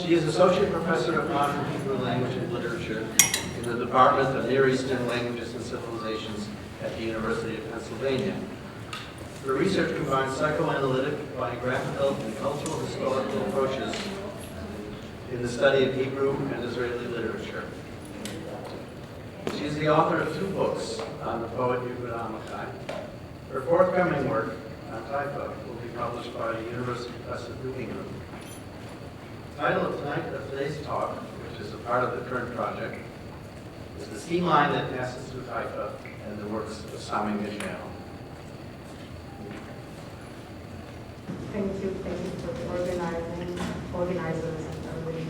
She is Associate Professor of Modern Hebrew Language and Literature in the Department of Near Eastern Languages and Civilizations at the University of Pennsylvania. Her research combines psychoanalytic, biographical, and cultural historical approaches in the study of Hebrew and Israeli literature. She is the author of 2 books on the poet Yehuda Amichai. Her forthcoming work, Untitled Chapter, will be published by the University Press of New England. The title of today's talk, which is a part of the current project, is The Steam Line That Passes Through Haifa and the Works of Sami Michael. Thank you for the organizers and everybody.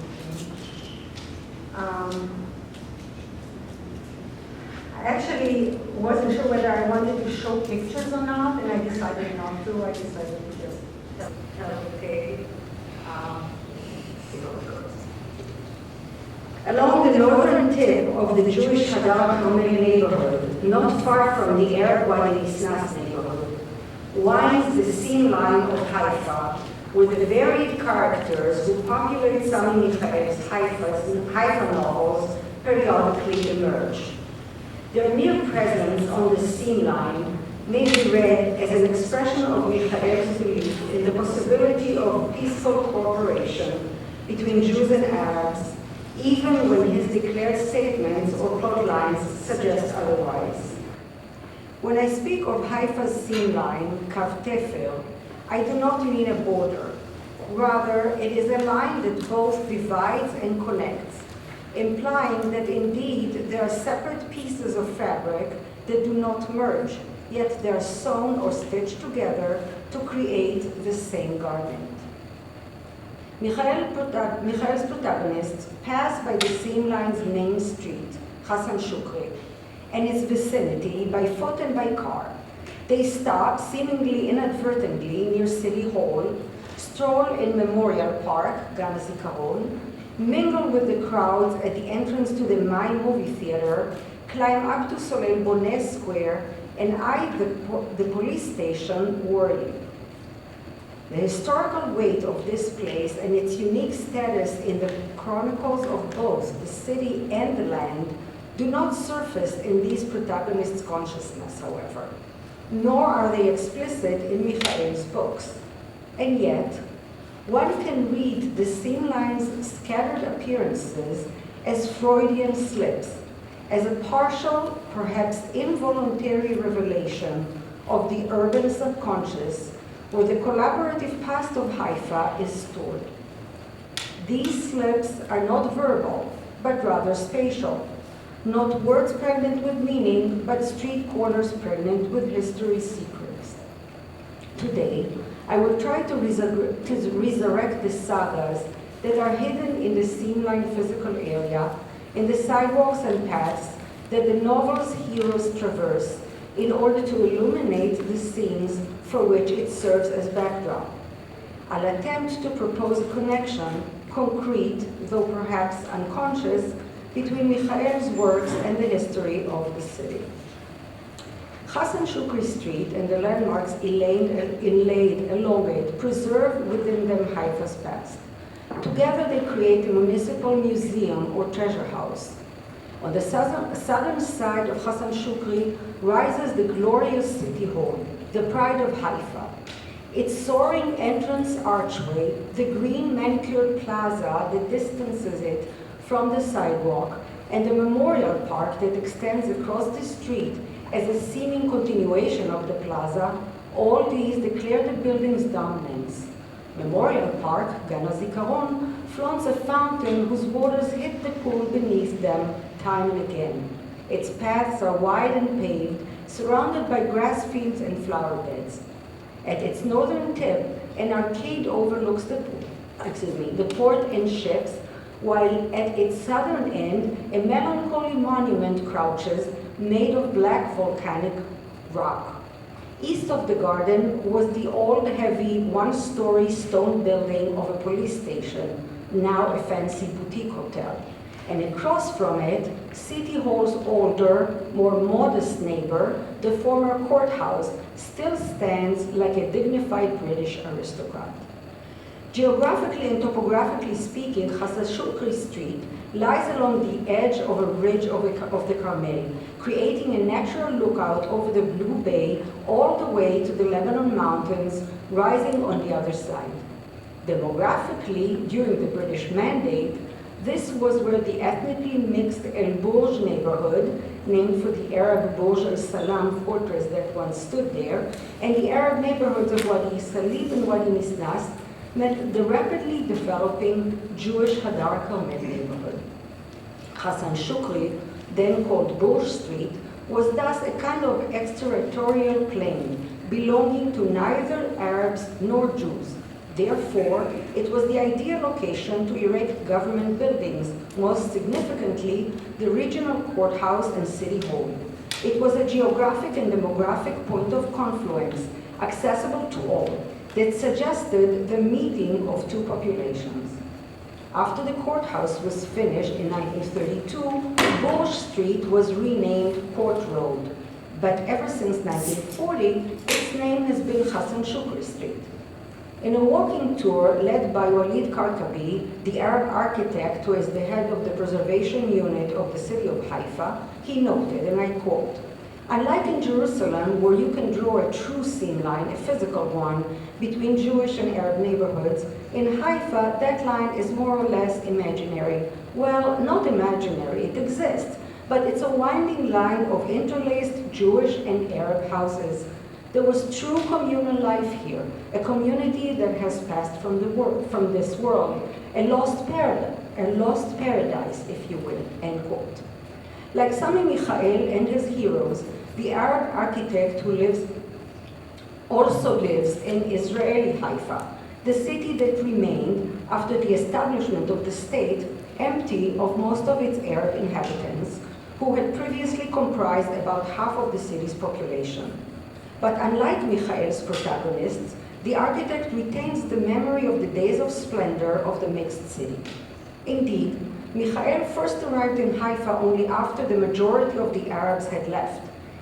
I actually wasn't sure whether I wanted to show pictures or not, and I decided not to. I decided to just tell okay. Along the northern tip of the Jewish Hadar Homey neighborhood, not far from the Arab Wadi Nisnas neighborhood, winds the seam line of Haifa, with the varied characters who populate Sami Michael's Haifa novels periodically emerge. Their mere presence on the seam line may be read as an expression of Michael's belief in the possibility of peaceful cooperation between Jews and Arabs, even when his declared statements or plot lines suggest otherwise. When I speak of Haifa's seam line, Kav Tefer, I do not mean a border. Rather, it is a line that both divides and connects, implying that indeed there are separate pieces of fabric that do not merge, yet they are sewn or stitched together to create the same garment. Michael's protagonists pass by the seam line's main street, Hassan Shukri, and its vicinity by foot and by car. They stop, seemingly inadvertently, near City Hall, stroll in Memorial Park, Gan Zikaron, mingle with the crowds at the entrance to the Mai movie theater, climb up to Soleil Bonnet Square, and eye the police station worried. The historical weight of this place and its unique status in the chronicles of both the city and the land do not surface in these protagonists' consciousness, however, nor are they explicit in Michael's books. And yet, one can read the seam line's scattered appearances as Freudian slips, as a partial, perhaps involuntary revelation of the urban subconscious where the collaborative past of Haifa is stored. These slips are not verbal, but rather spatial. Not words pregnant with meaning, but street corners pregnant with history's secrets. Today, I will try to resurrect the sagas that are hidden in the seamline physical area, in the sidewalks and paths that the novel's heroes traverse in order to illuminate the scenes for which it serves as backdrop. I'll attempt to propose a connection, concrete, though perhaps unconscious, between Michael's works and the history of the city. Hassan Shukri Street and the landmarks inlaid along it preserve within them Haifa's past. Together they create a municipal museum or treasure house. On the southern side of Hassan Shukri rises the glorious city hall, the pride of Haifa. Its soaring entrance archway, the green manicured plaza that distances it from the sidewalk, and the memorial park that extends across the street as a seeming continuation of the plaza, all these declare the building's dominance. Memorial Park, Gan Zikaron, flaunts a fountain whose waters hit the pool beneath them time and again. Its paths are wide and paved, surrounded by grass fields and flower beds. At its northern tip, an arcade overlooks the port and ships, while at its southern end, a melancholy monument crouches, made of black volcanic rock. East of the garden was the old, heavy, one-story stone building of a police station, now a fancy boutique hotel. And across from it, City Hall's older, more modest neighbor, the former courthouse, still stands like a dignified British aristocrat. Geographically and topographically speaking, Hassan Shukri Street lies along the edge of a ridge of the Carmel, creating a natural lookout over the Blue Bay all the way to the Lebanon Mountains, rising on the other side. Demographically, during the British Mandate, this was where the ethnically mixed El Burj neighborhood, named for the Arab Burj al-Salam fortress that once stood there, and the Arab neighborhoods of Wadi Salib and Wadi Nisnas met the rapidly developing Jewish Hadar Carmel neighborhood. Hassan Shukri, then called Burj Street, was thus a kind of extraterritorial plain belonging to neither Arabs nor Jews. Therefore, it was the ideal location to erect government buildings, most significantly, the regional courthouse and city hall. It was a geographic and demographic point of confluence, accessible to all, that suggested the meeting of two populations. After the courthouse was finished in 1932, Burj Street was renamed Court Road, but ever since 1940, its name has been Hassan Shukri Street. In a walking tour led by Walid Karkabi, the Arab architect who is the head of the preservation unit of the city of Haifa, he noted, and I quote, "Unlike in Jerusalem, where you can draw a true seam line, a physical one, between Jewish and Arab neighborhoods, in Haifa, that line is more or less imaginary. Well, not imaginary, it exists, but it's a winding line of interlaced Jewish and Arab houses. There was true communal life here, a community that has passed from this world, a lost paradise, if you will," end quote. Like Sami Michael and his heroes, the Arab architect who also lives in Israeli Haifa, the city that remained, after the establishment of the state, empty of most of its Arab inhabitants, who had previously comprised about half of the city's population. But unlike Michael's protagonists, the architect retains the memory of the days of splendor of the mixed city. Indeed, Michael first arrived in Haifa only after the majority of the Arabs had left,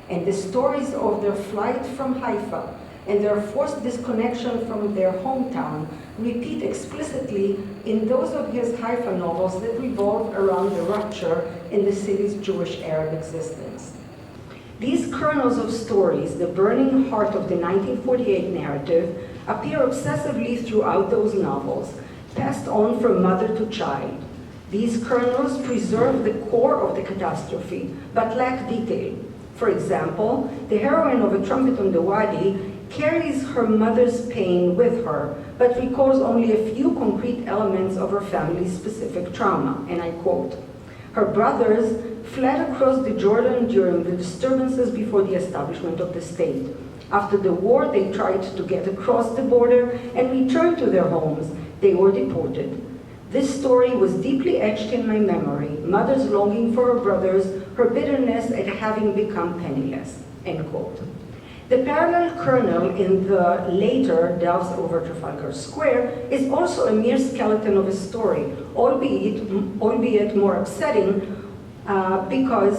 and the stories of their flight from Haifa and their forced disconnection from their hometown repeat explicitly in those of his Haifa novels that revolve around the rupture in the city's Jewish-Arab existence. These kernels of stories, the burning heart of the 1948 narrative, appear obsessively throughout those novels, passed on from mother to child. These kernels preserve the core of the catastrophe, but lack detail. For example, the heroine of A Trumpet on the Wadi carries her mother's pain with her, but recalls only a few concrete elements of her family's specific trauma, and I quote, "Her brothers fled across the Jordan during the disturbances before the establishment of the state. After the war, they tried to get across the border and return to their homes. They were deported. This story was deeply etched in my memory, mother's longing for her brothers, her bitterness at having become penniless," end quote. The parallel kernel in the later Doves over Trafalgar Square is also a mere skeleton of a story, albeit more upsetting, because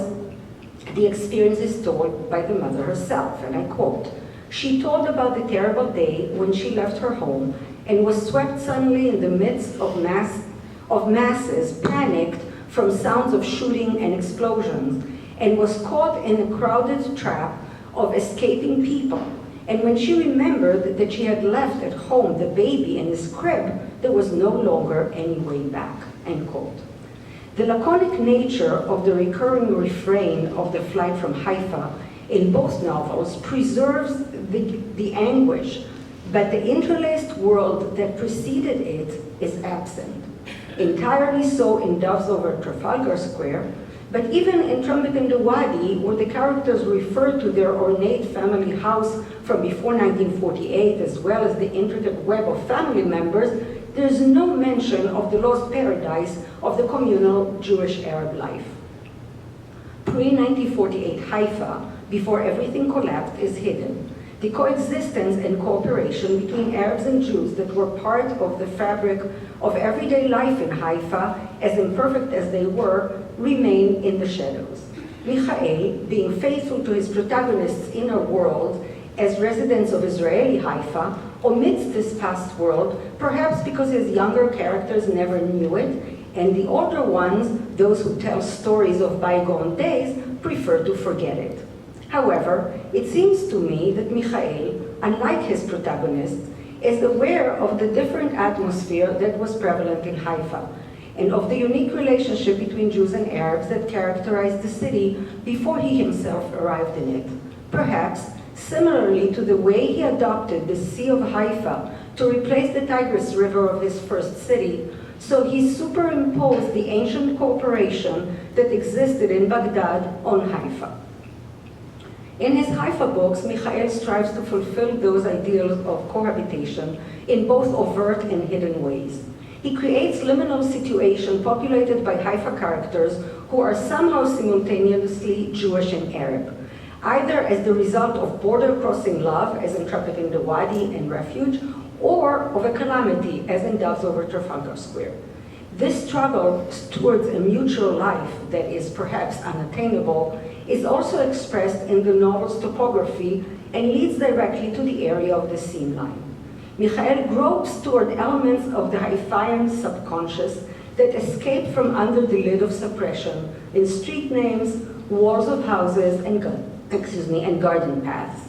the experience is told by the mother herself, and I quote, "She told about the terrible day when she left her home and was swept suddenly in the midst of masses, panicked from sounds of shooting and explosions, and was caught in a crowded trap of escaping people. And when she remembered that she had left at home the baby in his crib, there was no longer any way back," end quote. The laconic nature of the recurring refrain of the flight from Haifa in both novels preserves the anguish, but the interlaced world that preceded it is absent. Entirely so in Doves over Trafalgar Square, but even in Trumpet in the Wadi, where the characters refer to their ornate family house from before 1948, as well as the intricate web of family members, there is no mention of the lost paradise of the communal Jewish-Arab life. Pre-1948 Haifa, before everything collapsed, is hidden. The coexistence and cooperation between Arabs and Jews that were part of the fabric of everyday life in Haifa, as imperfect as they were, remain in the shadows. Michael, being faithful to his protagonist's inner world as residents of Israeli Haifa, omits this past world, perhaps because his younger characters never knew it, and the older ones, those who tell stories of bygone days, prefer to forget it. However, it seems to me that Michael, unlike his protagonist, is aware of the different atmosphere that was prevalent in Haifa, and of the unique relationship between Jews and Arabs that characterized the city before he himself arrived in it. Perhaps, similarly to the way he adopted the Sea of Haifa to replace the Tigris River of his first city, so he superimposed the ancient cooperation that existed in Baghdad on Haifa. In his Haifa books, Michael strives to fulfill those ideals of cohabitation in both overt and hidden ways. He creates liminal situations populated by Haifa characters who are somehow simultaneously Jewish and Arab, either as the result of border-crossing love, as in Traffic in the Wadi and Refuge, or of a calamity, as in Doves Over Trafalgar Square. This struggle towards a mutual life that is perhaps unattainable is also expressed in the novel's topography and leads directly to the area of the seam line. Michael gropes toward elements of the Haifian subconscious that escape from under the lid of suppression in street names, walls of houses, and garden paths.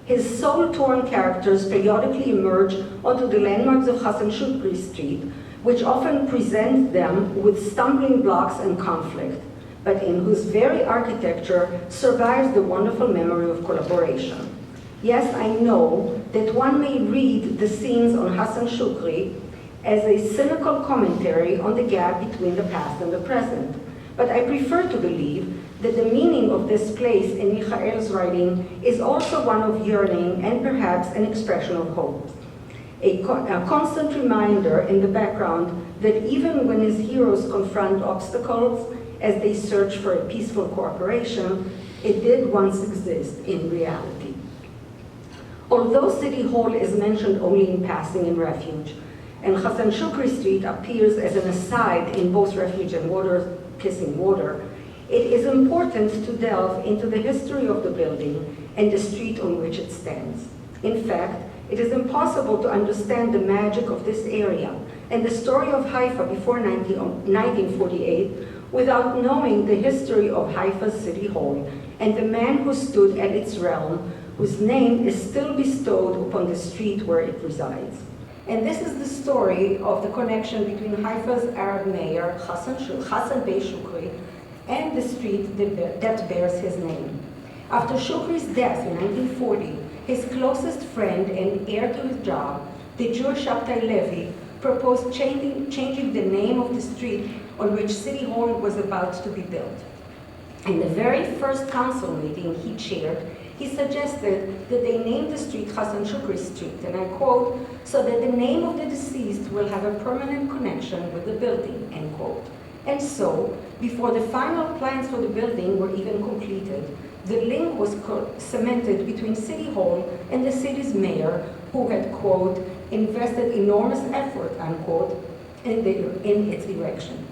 His soul-torn characters periodically emerge onto the landmarks of Hassan Shukri Street, which often present them with stumbling blocks and conflict, but in whose very architecture survives the wonderful memory of collaboration. Yes, I know that one may read the scenes on Hassan Shukri as a cynical commentary on the gap between the past and the present, but I prefer to believe that the meaning of this place in Michael's writing is also one of yearning and perhaps an expression of hope. A constant reminder in the background that even when his heroes confront obstacles as they search for a peaceful cooperation, it did once exist in reality. Although City Hall is mentioned only in passing in Refuge, and Hassan Shukri Street appears as an aside in both Refuge and Kissing Water, it is important to delve into the history of the building and the street on which it stands. In fact, it is impossible to understand the magic of this area and the story of Haifa before 1948 without knowing the history of Haifa's City Hall and the man who stood at its realm, whose name is still bestowed upon the street where it resides. And this is the story of the connection between Haifa's Arab mayor, Hassan Bey Shukri, and the street that bears his name. After Shukri's death in 1940, his closest friend and heir to his job, the Jewish Shabtai Levi, proposed changing the name of the street on which City Hall was about to be built. In the very first council meeting he chaired, he suggested that they name the street Hassan Shukri Street, and I quote, so that the name of the deceased will have a permanent connection with the building, end quote. And so, before the final plans for the building were even completed, the link was cemented between City Hall and the city's mayor, who had, quote, invested enormous effort, unquote, in its erection.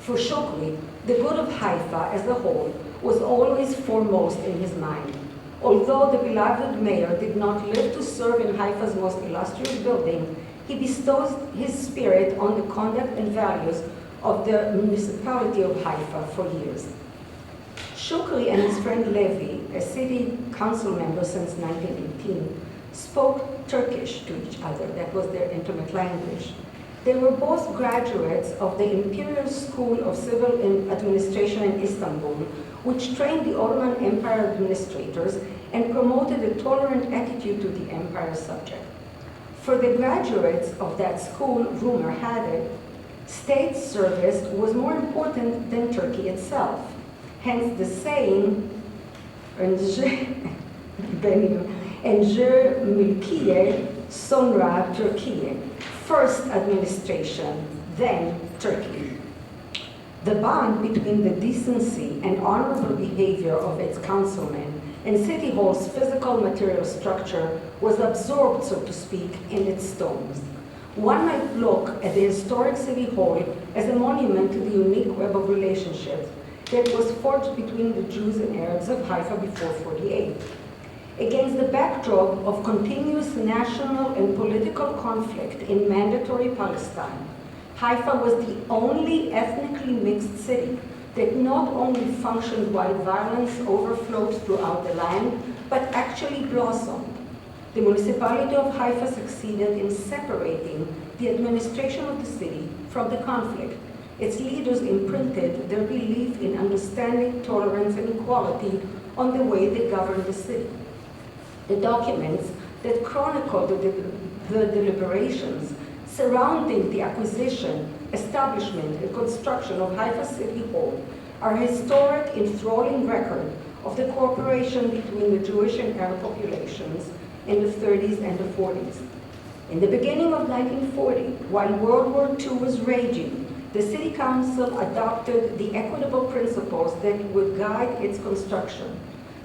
For Shukri, the good of Haifa as a whole was always foremost in his mind. Although the beloved mayor did not live to serve in Haifa's most illustrious building, he bestows his spirit on the conduct and values of the municipality of Haifa for years. Shukri and his friend Levi, a city council member since 1918, spoke Turkish to each other. That was their intimate language. They were both graduates of the Imperial School of Civil Administration in Istanbul, which trained the Ottoman Empire administrators and promoted a tolerant attitude to the empire's subject. For the graduates of that school, rumor had it, state service was more important than Turkey itself. Hence the saying, Enje Milkiye Sonra Türkiye, first administration, then Turkey. The bond between the decency and honorable behavior of its councilmen and City Hall's physical material structure was absorbed, so to speak, in its stones. One might look at the historic City Hall as a monument to the unique web of relationships that was forged between the Jews and Arabs of Haifa before 48. Against the backdrop of continuous national and political conflict in mandatory Palestine, Haifa was the only ethnically mixed city that not only functioned while violence overflowed throughout the land, but actually blossomed. The municipality of Haifa succeeded in separating the administration of the city from the conflict. Its leaders imprinted their belief in understanding, tolerance, and equality on the way they governed the city. The documents that chronicle the deliberations surrounding the acquisition, establishment, and construction of Haifa City Hall are a historic, enthralling record of the cooperation between the Jewish and Arab populations in the 30s and the 40s. In the beginning of 1940, while World War II was raging, the City Council adopted the equitable principles that would guide its construction.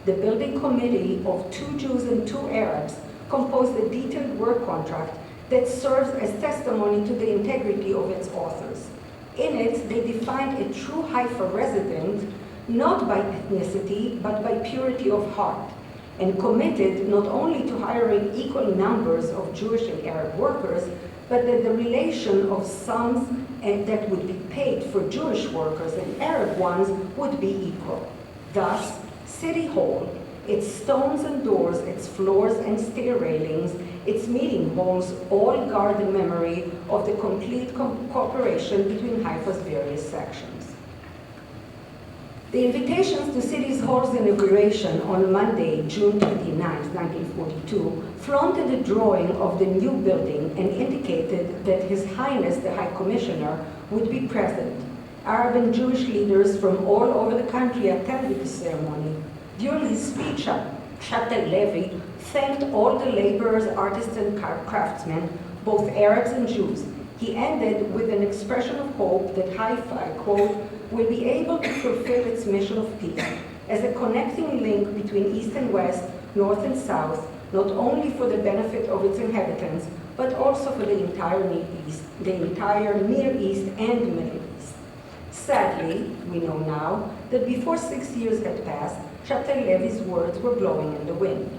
The building committee of 2 Jews and 2 Arabs composed a detailed work contract that serves as testimony to the integrity of its authors. In it, they defined a true Haifa resident not by ethnicity, but by purity of heart, and committed not only to hiring equal numbers of Jewish and Arab workers, but that the relation of sums that would be paid for Jewish workers and Arab ones would be equal. Thus, City Hall, its stones and doors, its floors and stair railings, its meeting halls all guard the memory of the complete cooperation between Haifa's various sections. The invitations to City Hall's inauguration on Monday, June 29, 1942, flaunted a drawing of the new building and indicated that His Highness the High Commissioner would be present. Arab and Jewish leaders from all over the country attended the ceremony. During his speech, Chapter Levy thanked all the laborers, artists, and craftsmen, both Arabs and Jews. He ended with an expression of hope that Haifa, I quote, will be able to fulfill its mission of peace as a connecting link between East and West, North and South, not only for the benefit of its inhabitants, but also for the entire Near East and Middle East. Sadly, we know now that before 6 years had passed, Chapter Levy's words were blowing in the wind.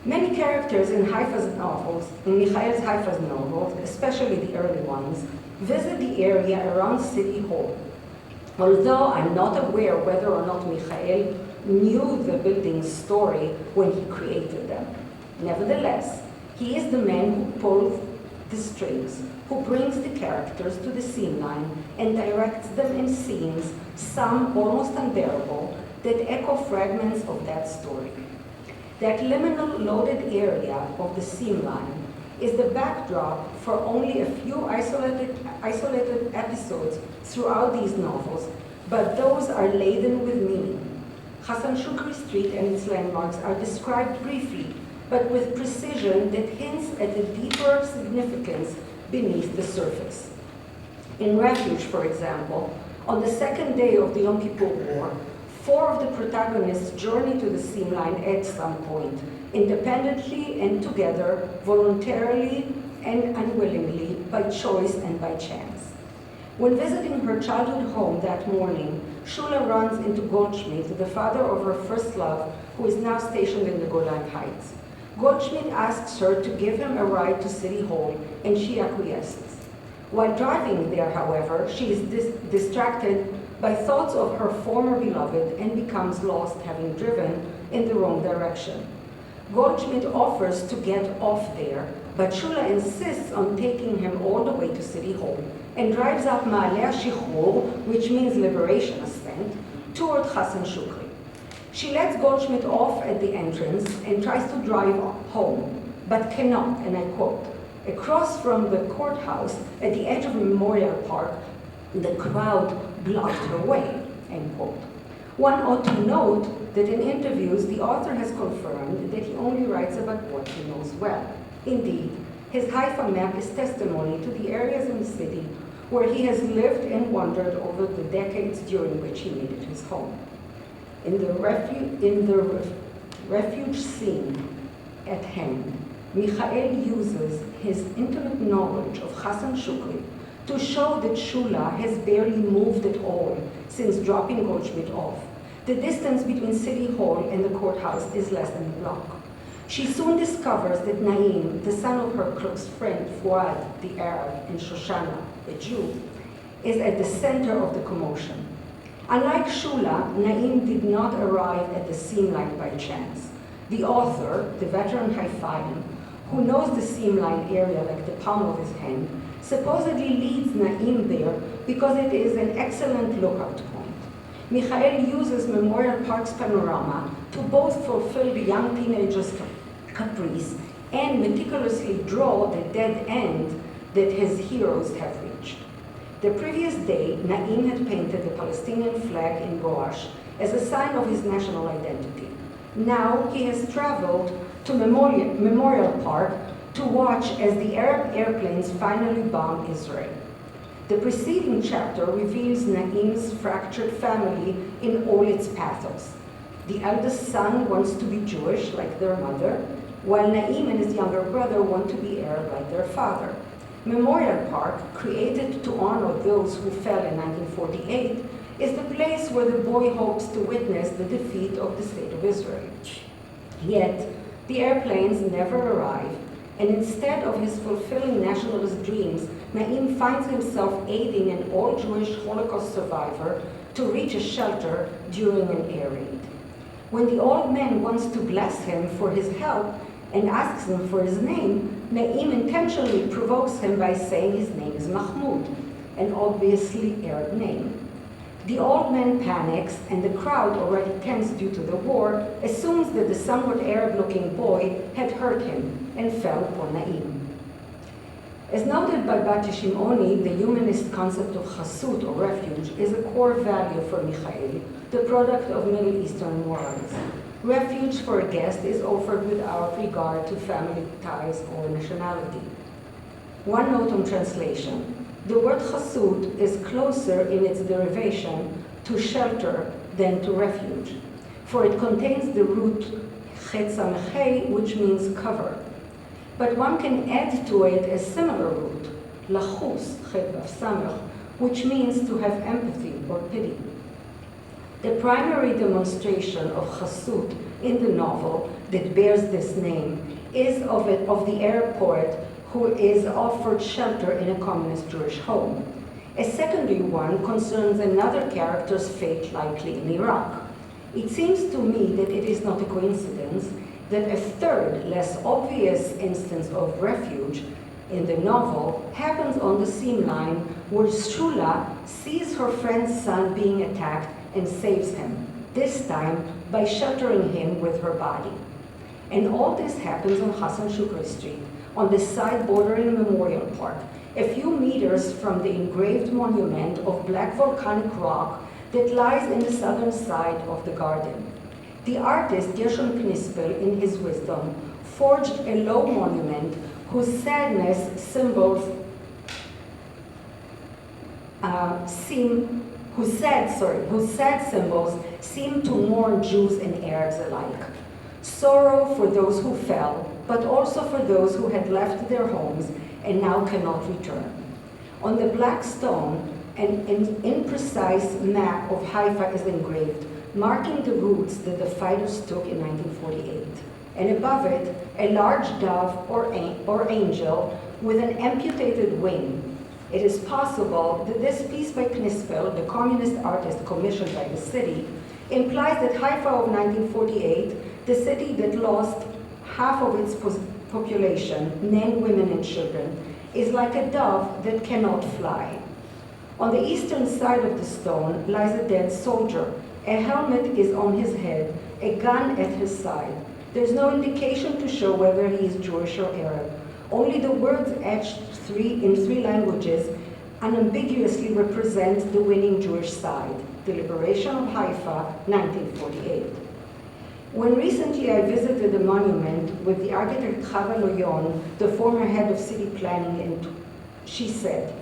Many characters in Haifa's novels, in Michael's Haifa's novels, especially the early ones, visit the area around City Hall. Although I'm not aware whether or not Michael knew the building's story when he created them. Nevertheless, he is the man who pulls the strings, who brings the characters to the scene line and directs them in scenes, some almost unbearable, that echo fragments of that story. That liminal loaded area of the scene line is the backdrop for only a few isolated episodes throughout these novels, but those are laden with meaning. Hassan Shukri Street and its landmarks are described briefly, but with precision that hints at a deeper significance beneath the surface. In Refuge, for example, on the second day of the Yom Kippur War, 4 of the protagonists journey to the scene line at some point, independently and together, voluntarily and unwillingly, by choice and by chance. When visiting her childhood home that morning, Shula runs into Goldschmidt, the father of her first love, who is now stationed in the Golan Heights. Goldschmidt asks her to give him a ride to City Hall, and she acquiesces. While driving there, however, she is distracted by thoughts of her former beloved and becomes lost, having driven in the wrong direction. Goldschmidt offers to get off there, but Shula insists on taking him all the way to City Hall and drives up Ma'aleh HaShichrur, which means liberation ascent, toward Hassan Shukri. She lets Goldschmidt off at the entrance and tries to drive home, but cannot, and I quote, "Across from the courthouse at the edge of Memorial Park, the crowd blocked her way," end quote. One ought to note that in interviews, the author has confirmed that he only writes about what he knows well. Indeed, his Haifa map is testimony to the areas in the city where he has lived and wandered over the decades during which he made it his home. In the refuge scene at hand, Michael uses his intimate knowledge of Hassan Shukri to show that Shula has barely moved at all since dropping Goldschmidt off, The distance between City Hall and the courthouse is less than a block. She soon discovers that Naim, the son of her close friend Fuad, the Arab, and Shoshana, a Jew, is at the center of the commotion. Unlike Shula, Naim did not arrive at the seam line by chance. The author, the veteran Haifayan, who knows the seam line area like the palm of his hand, supposedly leads Naim there because it is an excellent lookout point. Michael uses Memorial Park's panorama to both fulfill the young teenager's caprice and meticulously draw the dead end that his heroes have reached. The previous day, Naim had painted the Palestinian flag in gouache as a sign of his national identity. Now he has traveled to Memorial Park to watch as the Arab airplanes finally bomb Israel. The preceding chapter reveals Naim's fractured family in all its pathos. The eldest son wants to be Jewish like their mother, while Naim and his younger brother want to be Arab like their father. Memorial Park, created to honor those who fell in 1948, is the place where the boy hopes to witness the defeat of the State of Israel. Yet, the airplanes never arrive, and instead of his fulfilling nationalist dreams, Naim finds himself aiding an all-Jewish Holocaust survivor to reach a shelter during an air raid. When the old man wants to bless him for his help and asks him for his name, Naim intentionally provokes him by saying his name is Mahmoud, an obviously Arab name. The old man panics, and the crowd, already tense due to the war, assumes that the somewhat Arab-looking boy had hurt him and fell for Naim. As noted by Bati Shimoni, the humanist concept of chasut, or refuge, is a core value for Michael, the product of Middle Eastern morals. Refuge for a guest is offered without regard to family ties or nationality. One note on translation. The word chasut is closer in its derivation to shelter than to refuge, for it contains the root chet samechei, which means cover. But one can add to it a similar root, lachus, chet vav samech, which means to have empathy or pity. The primary demonstration of chasut in the novel that bears this name is of the Arab poet who is offered shelter in a communist Jewish home. A secondary one concerns another character's fate, likely in Iraq. It seems to me that it is not a coincidence that a third, less obvious instance of refuge in the novel happens on the seam line where Shula sees her friend's son being attacked and saves him, this time by sheltering him with her body. And all this happens on Hassan Shukri Street, on the side bordering Memorial Park, a few meters from the engraved monument of black volcanic rock that lies in the southern side of the garden. The artist Gershon Knispel, in his wisdom, forged a low monument whose sad symbols seem to mourn Jews and Arabs alike. Sorrow for those who fell, but also for those who had left their homes and now cannot return. On the black stone, an imprecise map of Haifa is engraved, marking the routes that the fighters took in 1948. And above it, a large dove or angel with an amputated wing. It is possible that this piece by Knispel, the communist artist commissioned by the city, implies that Haifa of 1948, the city that lost half of its population, men, women, and children, is like a dove that cannot fly. On the eastern side of the stone lies a dead soldier. A helmet is on his head, a gun at his side. There's no indication to show whether he is Jewish or Arab. Only the words etched in three languages unambiguously represent the winning Jewish side, the liberation of Haifa, 1948. When recently I visited the monument with the architect Chava Loyon, the former head of city planning, and she said,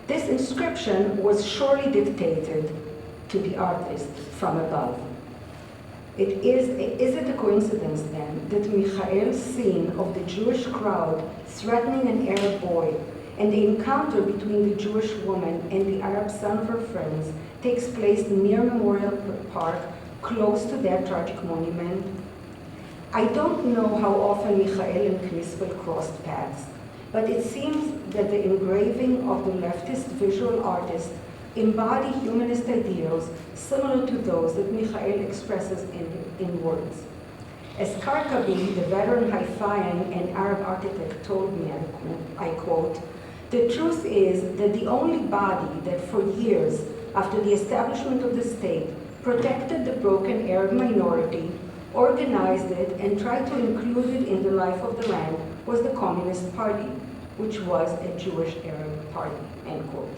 "This inscription was surely dictated to the artist from above." Is it a coincidence then that Michael's scene of the Jewish crowd threatening an Arab boy and the encounter between the Jewish woman and the Arab son of her friends takes place near Memorial Park, close to that tragic monument. I don't know how often Michael and Knispel crossed paths, but it seems that the engraving of the leftist visual artist embody humanist ideals similar to those that Michael expresses in words. As Karkabi, the veteran Haifayan and Arab architect, told me, I quote, "The truth is that the only body that for years after the establishment of the state protected the broken Arab minority, organized it, and tried to include it in the life of the land was the Communist Party, which was a Jewish Arab party," end quote.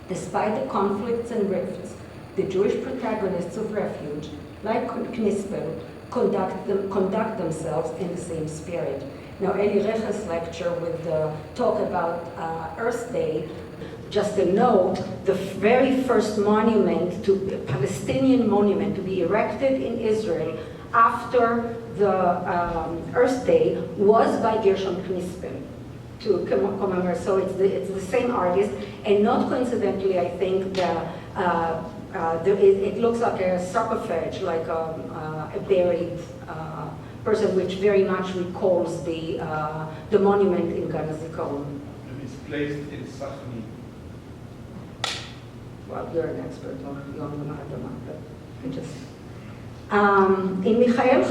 Despite the conflicts and rifts, the Jewish protagonists of refuge, like Knispel, conduct themselves in the same spirit. Now, Eli Recha's lecture with the talk about Earth Day, just a note, the very first monument, Palestinian monument, to be erected in Israel after the Earth Day was by Gershon Knispel to commemorate. So it's the same artist, and not coincidentally, I think it looks like a sarcophage, like a buried person, which very much recalls the monument in Gan HaZikaron. And it's placed in Sachni. Well, you're an expert on the Mahatma, but I just... in Michael's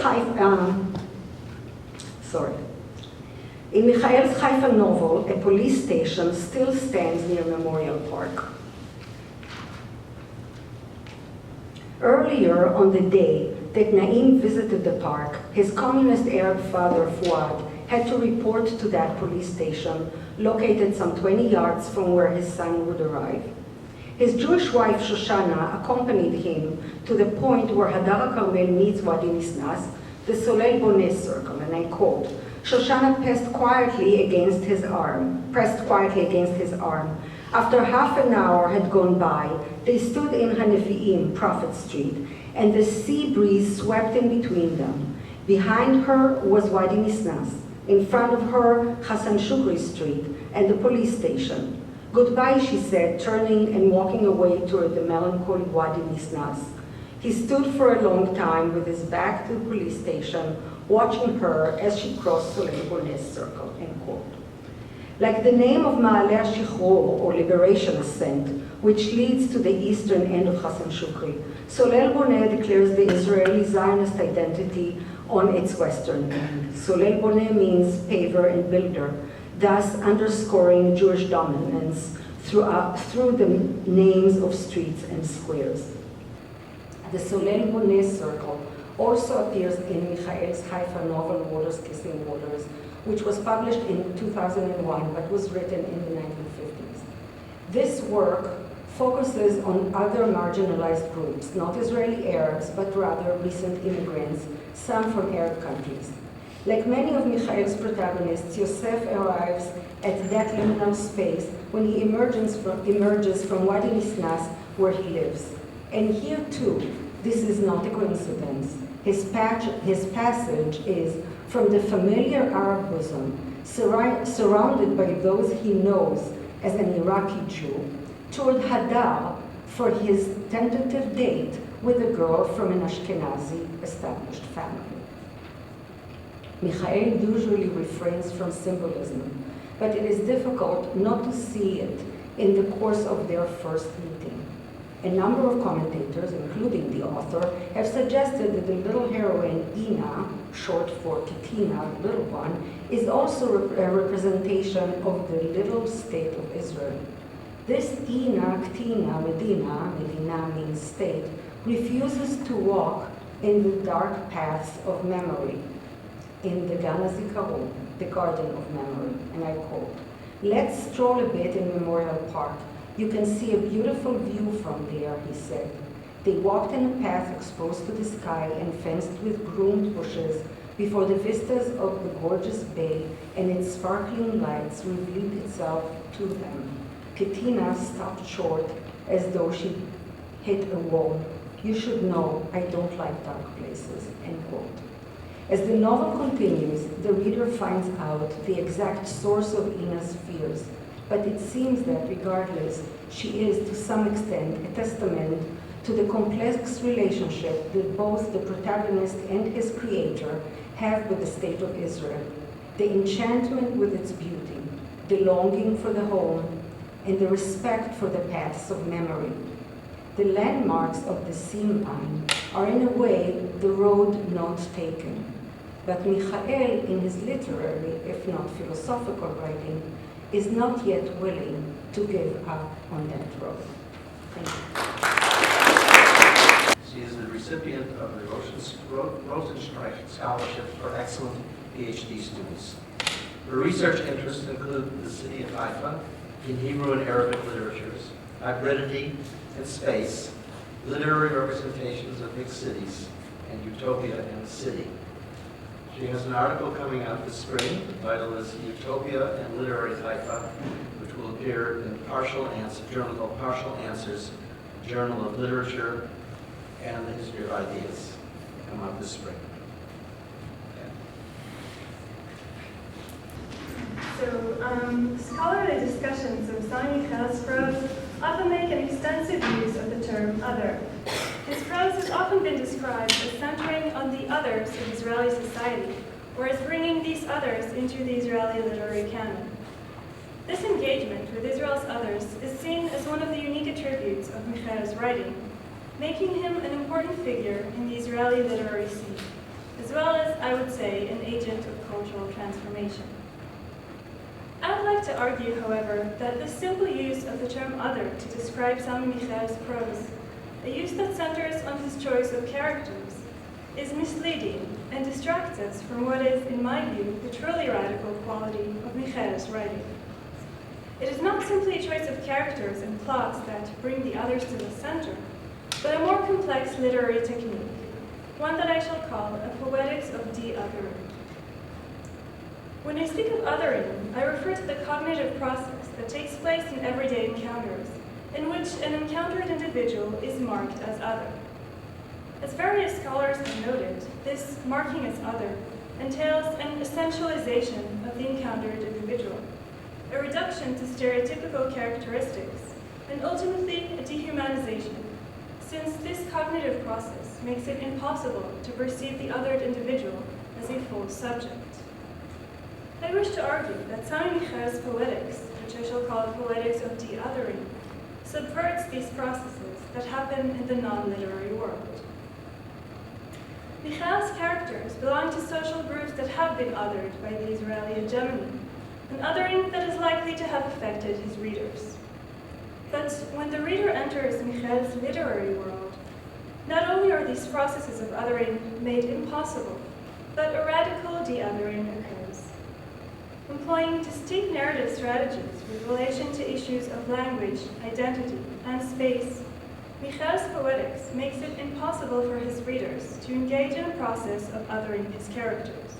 Haifa novel, a police station still stands near Memorial Park. Earlier on the day that Naim visited the park, his communist Arab father, Fuad, had to report to that police station, located some 20 yards from where his son would arrive. His Jewish wife, Shoshana, accompanied him to the point where Hadar HaKarmel meets Wadi Nisnas, the Solel Boneh circle, and I quote, "Shoshana pressed quietly against his arm. After half an hour had gone by, they stood in Hanevi'im, Prophet Street, and the sea breeze swept in between them. Behind her was Wadi Nisnas. In front of her, Hassan Shukri Street and the police station. Goodbye," she said, turning and walking away toward the melancholy Wadi Nisnas. He stood for a long time with his back to the police station, watching her as she crossed Solel Boneh's circle, end quote. Like the name of Ma'aleh HaShichror, or Liberation Ascent, which leads to the eastern end of Hassan Shukri, Solel Boneh declares the Israeli Zionist identity on its western end. Solel Boneh means paver and builder, thus underscoring Jewish dominance through the names of streets and squares. The Solel Boneh circle also appears in Michael's Haifa novel Waters Kissing Waters, which was published in 2001 but was written in the 1950s. This work focuses on other marginalized groups, not Israeli Arabs, but rather recent immigrants, some from Arab countries. Like many of Michael's protagonists, Yosef arrives at that liminal space when he emerges from Wadi Nisnas, where he lives. And here too, this is not a coincidence. His passage is from the familiar Arab bosom, surrounded by those he knows as an Iraqi Jew, toward Hadar for his tentative date with a girl from an Ashkenazi established family. Michael usually refrains from symbolism, but it is difficult not to see it in the course of their first meeting. A number of commentators, including the author, have suggested that the little heroine, Ina, short for Ketina, little one, is also a representation of the little state of Israel. This Ina, Ktina, Medina means state, refuses to walk in the dark paths of memory, in the Gan HaZikaron, the garden of memory, and I quote, "Let's stroll a bit in Memorial Park. You can see a beautiful view from there," he said. They walked in a path exposed to the sky and fenced with groomed bushes before the vistas of the gorgeous bay and its sparkling lights revealed itself to them. Ketina stopped short as though she hit a wall. "You should know I don't like dark places," end quote. As the novel continues, the reader finds out the exact source of Ina's fears, but it seems that regardless, she is to some extent a testament to the complex relationship that both the protagonist and his creator have with the state of Israel, the enchantment with its beauty, the longing for the home, and the respect for the paths of memory. The landmarks of the seam line are in a way the road not taken. But Michael, in his literary, if not philosophical writing, is not yet willing to give up on that road. Thank you. She is the recipient of the Rosenstreich Scholarship for Excellent PhD students. Her research interests include the city of Haifa in Hebrew and Arabic literatures, hybridity and space, literary representations of mixed cities, and utopia in the city. She has an article coming out this spring. The title is Utopia and Literary Haifa, which will appear in a journal called Partial Answers, Journal of Literature and the History of Ideas. Come out this spring. So, scholarly discussions of Sami Michael's prose often make an extensive use of the term other. His prose has often been described as centering on the others of Israeli society, or as bringing these others into the Israeli literary canon. This engagement with Israel's others is seen as one of the unique attributes of Michael's writing, making him an important figure in the Israeli literary scene, as well as, I would say, an agent of cultural transformation. I would like to argue, however, that the simple use of the term other to describe Sami Michael's prose, a use that centers on his choice of characters, is misleading and distracts us from what is, in my view, the truly radical quality of Michael's writing. It is not simply a choice of characters and plots that bring the others to the center, but a more complex literary technique, one that I shall call a poetics of de-othering. When I speak of othering, I refer to the cognitive process that takes place in everyday encounters, in which an encountered individual is marked as other. As various scholars have noted, this marking as other entails an essentialization of the encountered individual, a reduction to stereotypical characteristics, and ultimately a dehumanization, since this cognitive process makes it impossible to perceive the othered individual as a full subject. I wish to argue that Sami Michael's poetics, which I shall call poetics of de-othering, subverts these processes that happen in the non-literary world. Michael's characters belong to social groups that have been othered by the Israeli hegemony, an othering that is likely to have affected his readers. But when the reader enters Michael's literary world, not only are these processes of othering made impossible, but a radical de-othering occurs. Employing distinct narrative strategies with relation to issues of language, identity, and space, Michael's poetics makes it impossible for his readers to engage in a process of othering his characters.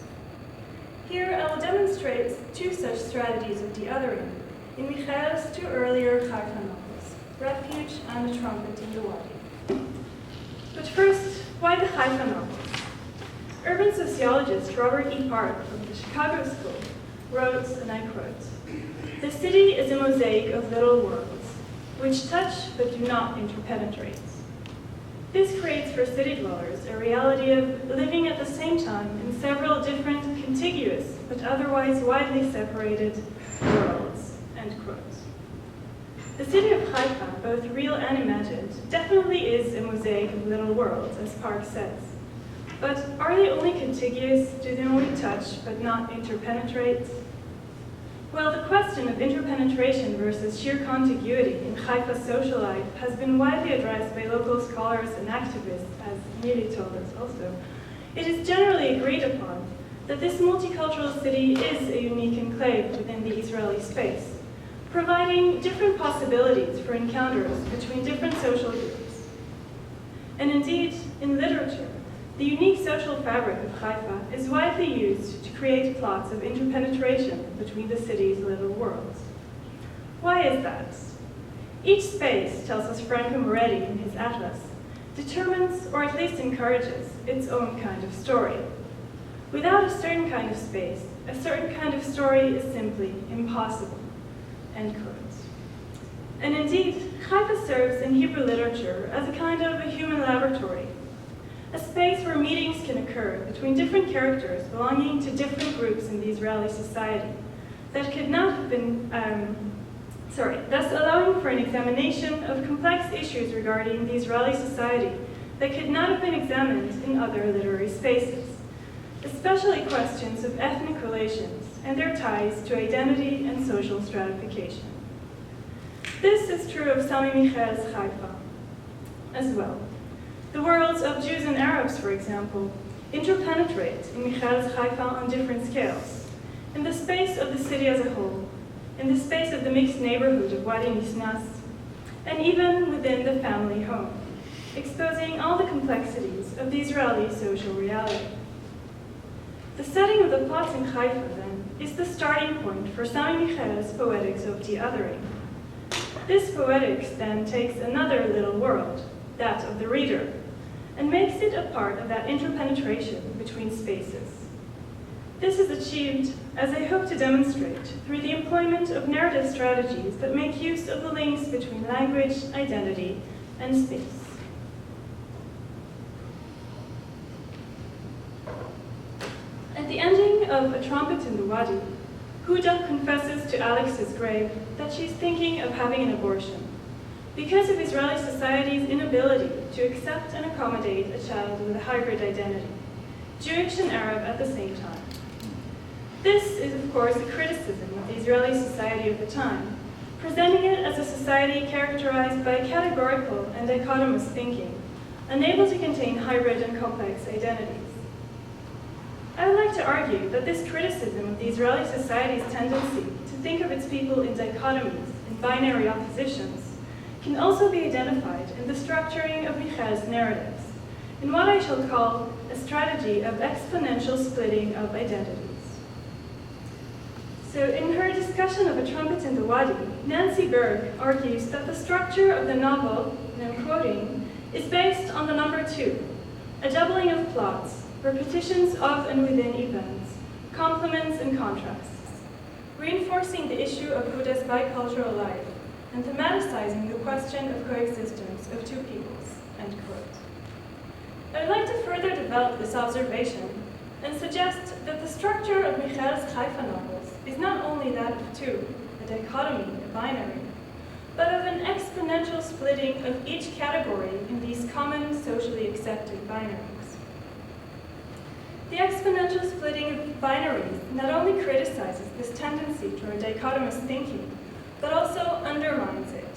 Here I will demonstrate two such strategies of de-othering in Michael's two earlier Haifa novels, Refuge and The Trumpet in the Wadi. But first, why the Haifa novels? Urban sociologist Robert E. Park of the Chicago School wrote, and I quote, "The city is a mosaic of little worlds, which touch but do not interpenetrate. This creates for city dwellers a reality of living at the same time in several different, contiguous, but otherwise widely separated worlds," end quote. The city of Haifa, both real and imagined, definitely is a mosaic of little worlds, as Park says. But are they only contiguous? Do they only touch but not interpenetrate? Well, the question of interpenetration versus sheer contiguity in Haifa's social life has been widely addressed by local scholars and activists, as Nili told us also. It is generally agreed upon that this multicultural city is a unique enclave within the Israeli space, providing different possibilities for encounters between different social groups. And indeed, in literature, the unique social fabric of Haifa is widely used to create plots of interpenetration between the city's little worlds. Why is that? Each space, tells us Franco Moretti in his atlas, determines, or at least encourages, its own kind of story. Without a certain kind of space, a certain kind of story is simply impossible. end quote. And indeed, Haifa serves in Hebrew literature as a kind of a human laboratory, a space where meetings can occur between different characters belonging to different groups in the Israeli society that could not have been, thus allowing for an examination of complex issues regarding the Israeli society that could not have been examined in other literary spaces, especially questions of ethnic relations and their ties to identity and social stratification. This is true of Sami Michael's Haifa as well. The worlds of Jews and Arabs, for example, interpenetrate in Michael's Haifa on different scales, in the space of the city as a whole, in the space of the mixed neighborhood of Wadi Nisnas, and even within the family home, exposing all the complexities of the Israeli social reality. The setting of the plots in Haifa, then, is the starting point for Sami Michael's poetics of de-othering. This poetics then takes another little world, that of the reader, and makes it a part of that interpenetration between spaces. This is achieved, as I hope to demonstrate, through the employment of narrative strategies that make use of the links between language, identity, and space. At the ending of A Trumpet in the Wadi, Huda confesses to Alex's grave that she's thinking of having an abortion because of Israeli society's inability to accept and accommodate a child with a hybrid identity, Jewish and Arab at the same time. This is, of course, a criticism of the Israeli society of the time, presenting it as a society characterized by categorical and dichotomous thinking, unable to contain hybrid and complex identities. I would like to argue that this criticism of the Israeli society's tendency to think of its people in dichotomies, in binary oppositions, can also be identified in the structuring of Michael's narratives, in what I shall call a strategy of exponential splitting of identities. So in her discussion of A Trumpet in the Wadi, Nancy Berg argues that the structure of the novel, and I'm quoting, is based on the number 2, a doubling of plots, repetitions of and within events, complements and contrasts, reinforcing the issue of Huda's bicultural life and thematicizing the question of coexistence of two peoples, end quote. I would like to further develop this observation and suggest that the structure of Michael's Haifa novels is not only that of 2, a dichotomy, a binary, but of an exponential splitting of each category in these common socially accepted binaries. The exponential splitting of binaries not only criticizes this tendency toward dichotomous thinking, but also undermines it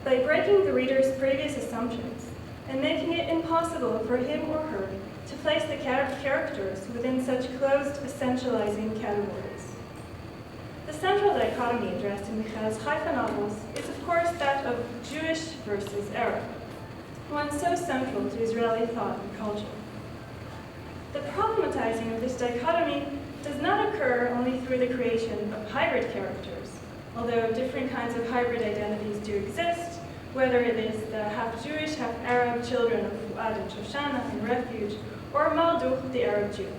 by breaking the reader's previous assumptions and making it impossible for him or her to place the characters within such closed, essentializing categories. The central dichotomy addressed in Michael's Haifa novels is, of course, that of Jewish versus Arab, one so central to Israeli thought and culture. The problematizing of this dichotomy does not occur only through the creation of hybrid characters, although different kinds of hybrid identities do exist, whether it is the half-Jewish, half-Arab children of Fuad and Shoshana in Refuge, or Malduch, the Arab Jew.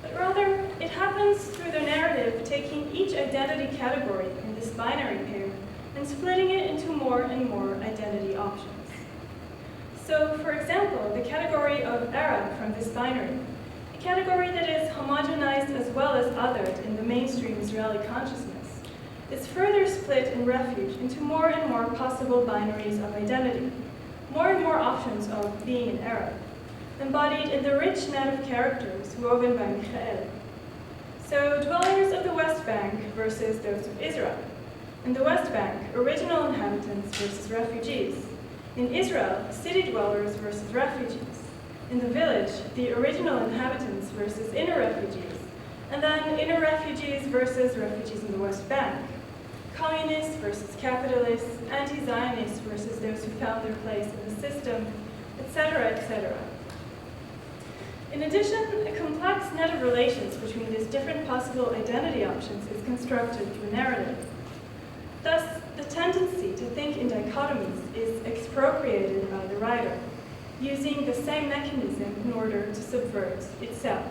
But rather, it happens through the narrative taking each identity category in this binary pair and splitting it into more and more identity options. So, for example, the category of Arab from this binary, a category that is homogenized as well as othered in the mainstream Israeli consciousness, is further split in Refuge into more and more possible binaries of identity, more and more options of being an Arab, embodied in the rich net of characters woven by Michael. So, dwellers of the West Bank versus those of Israel. In the West Bank, original inhabitants versus refugees. In Israel, city dwellers versus refugees. In the village, the original inhabitants versus inner refugees. And then inner refugees versus refugees in the West Bank. Communists versus capitalists, anti-Zionists versus those who found their place in the system, etc., etc. In addition, a complex net of relations between these different possible identity options is constructed through narrative. Thus, the tendency to think in dichotomies is expropriated by the writer, using the same mechanism in order to subvert itself.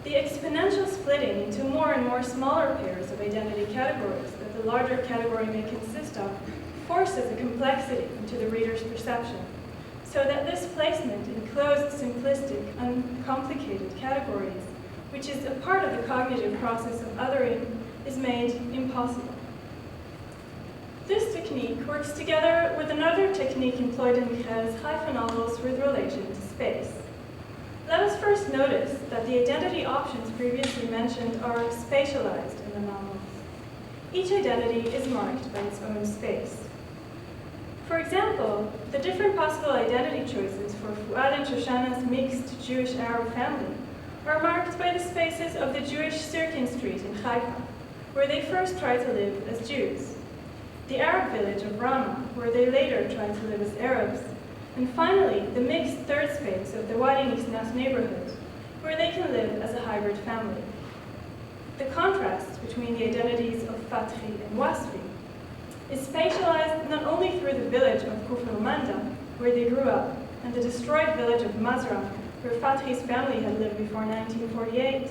The exponential splitting into more and more smaller pairs of identity categories that the larger category may consist of forces a complexity into the reader's perception, so that this placement in closed, simplistic, uncomplicated categories, which is a part of the cognitive process of othering, is made impossible. This technique works together with another technique employed in Michael's Haifa novels with relation to space. Let us first notice that the identity options previously mentioned are spatialized in the novels. Each identity is marked by its own space. For example, the different possible identity choices for Fuad and Shoshana's mixed Jewish-Arab family are marked by the spaces of the Jewish Sirkin Street in Haifa, where they first try to live as Jews, the Arab village of Ramah, where they later try to live as Arabs, and finally, the mixed third space of the Wadi Nisnas neighborhood, where they can live as a hybrid family. The contrast between the identities of Fathi and Wasfi is spatialized not only through the village of Kufr Manda, where they grew up, and the destroyed village of Mazra, where Fathi's family had lived before 1948,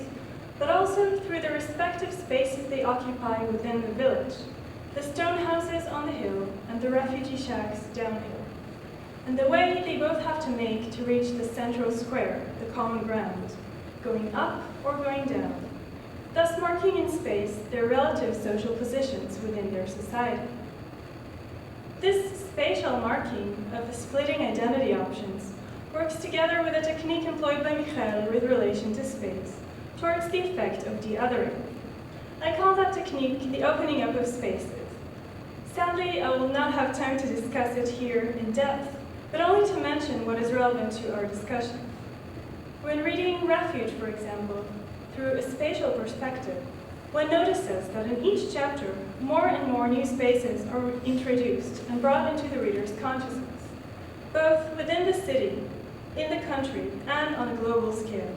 but also through the respective spaces they occupy within the village, the stone houses on the hill and the refugee shacks downhill, and the way they both have to make to reach the central square, the common ground, going up or going down, thus marking in space their relative social positions within their society. This spatial marking of the splitting identity options works together with a technique employed by Michael with relation to space towards the effect of de-othering. I call that technique the opening up of spaces. Sadly, I will not have time to discuss it here in depth, but only to mention what is relevant to our discussion. When reading Refuge, for example, through a spatial perspective, one notices that in each chapter, more and more new spaces are introduced and brought into the reader's consciousness, both within the city, in the country, and on a global scale.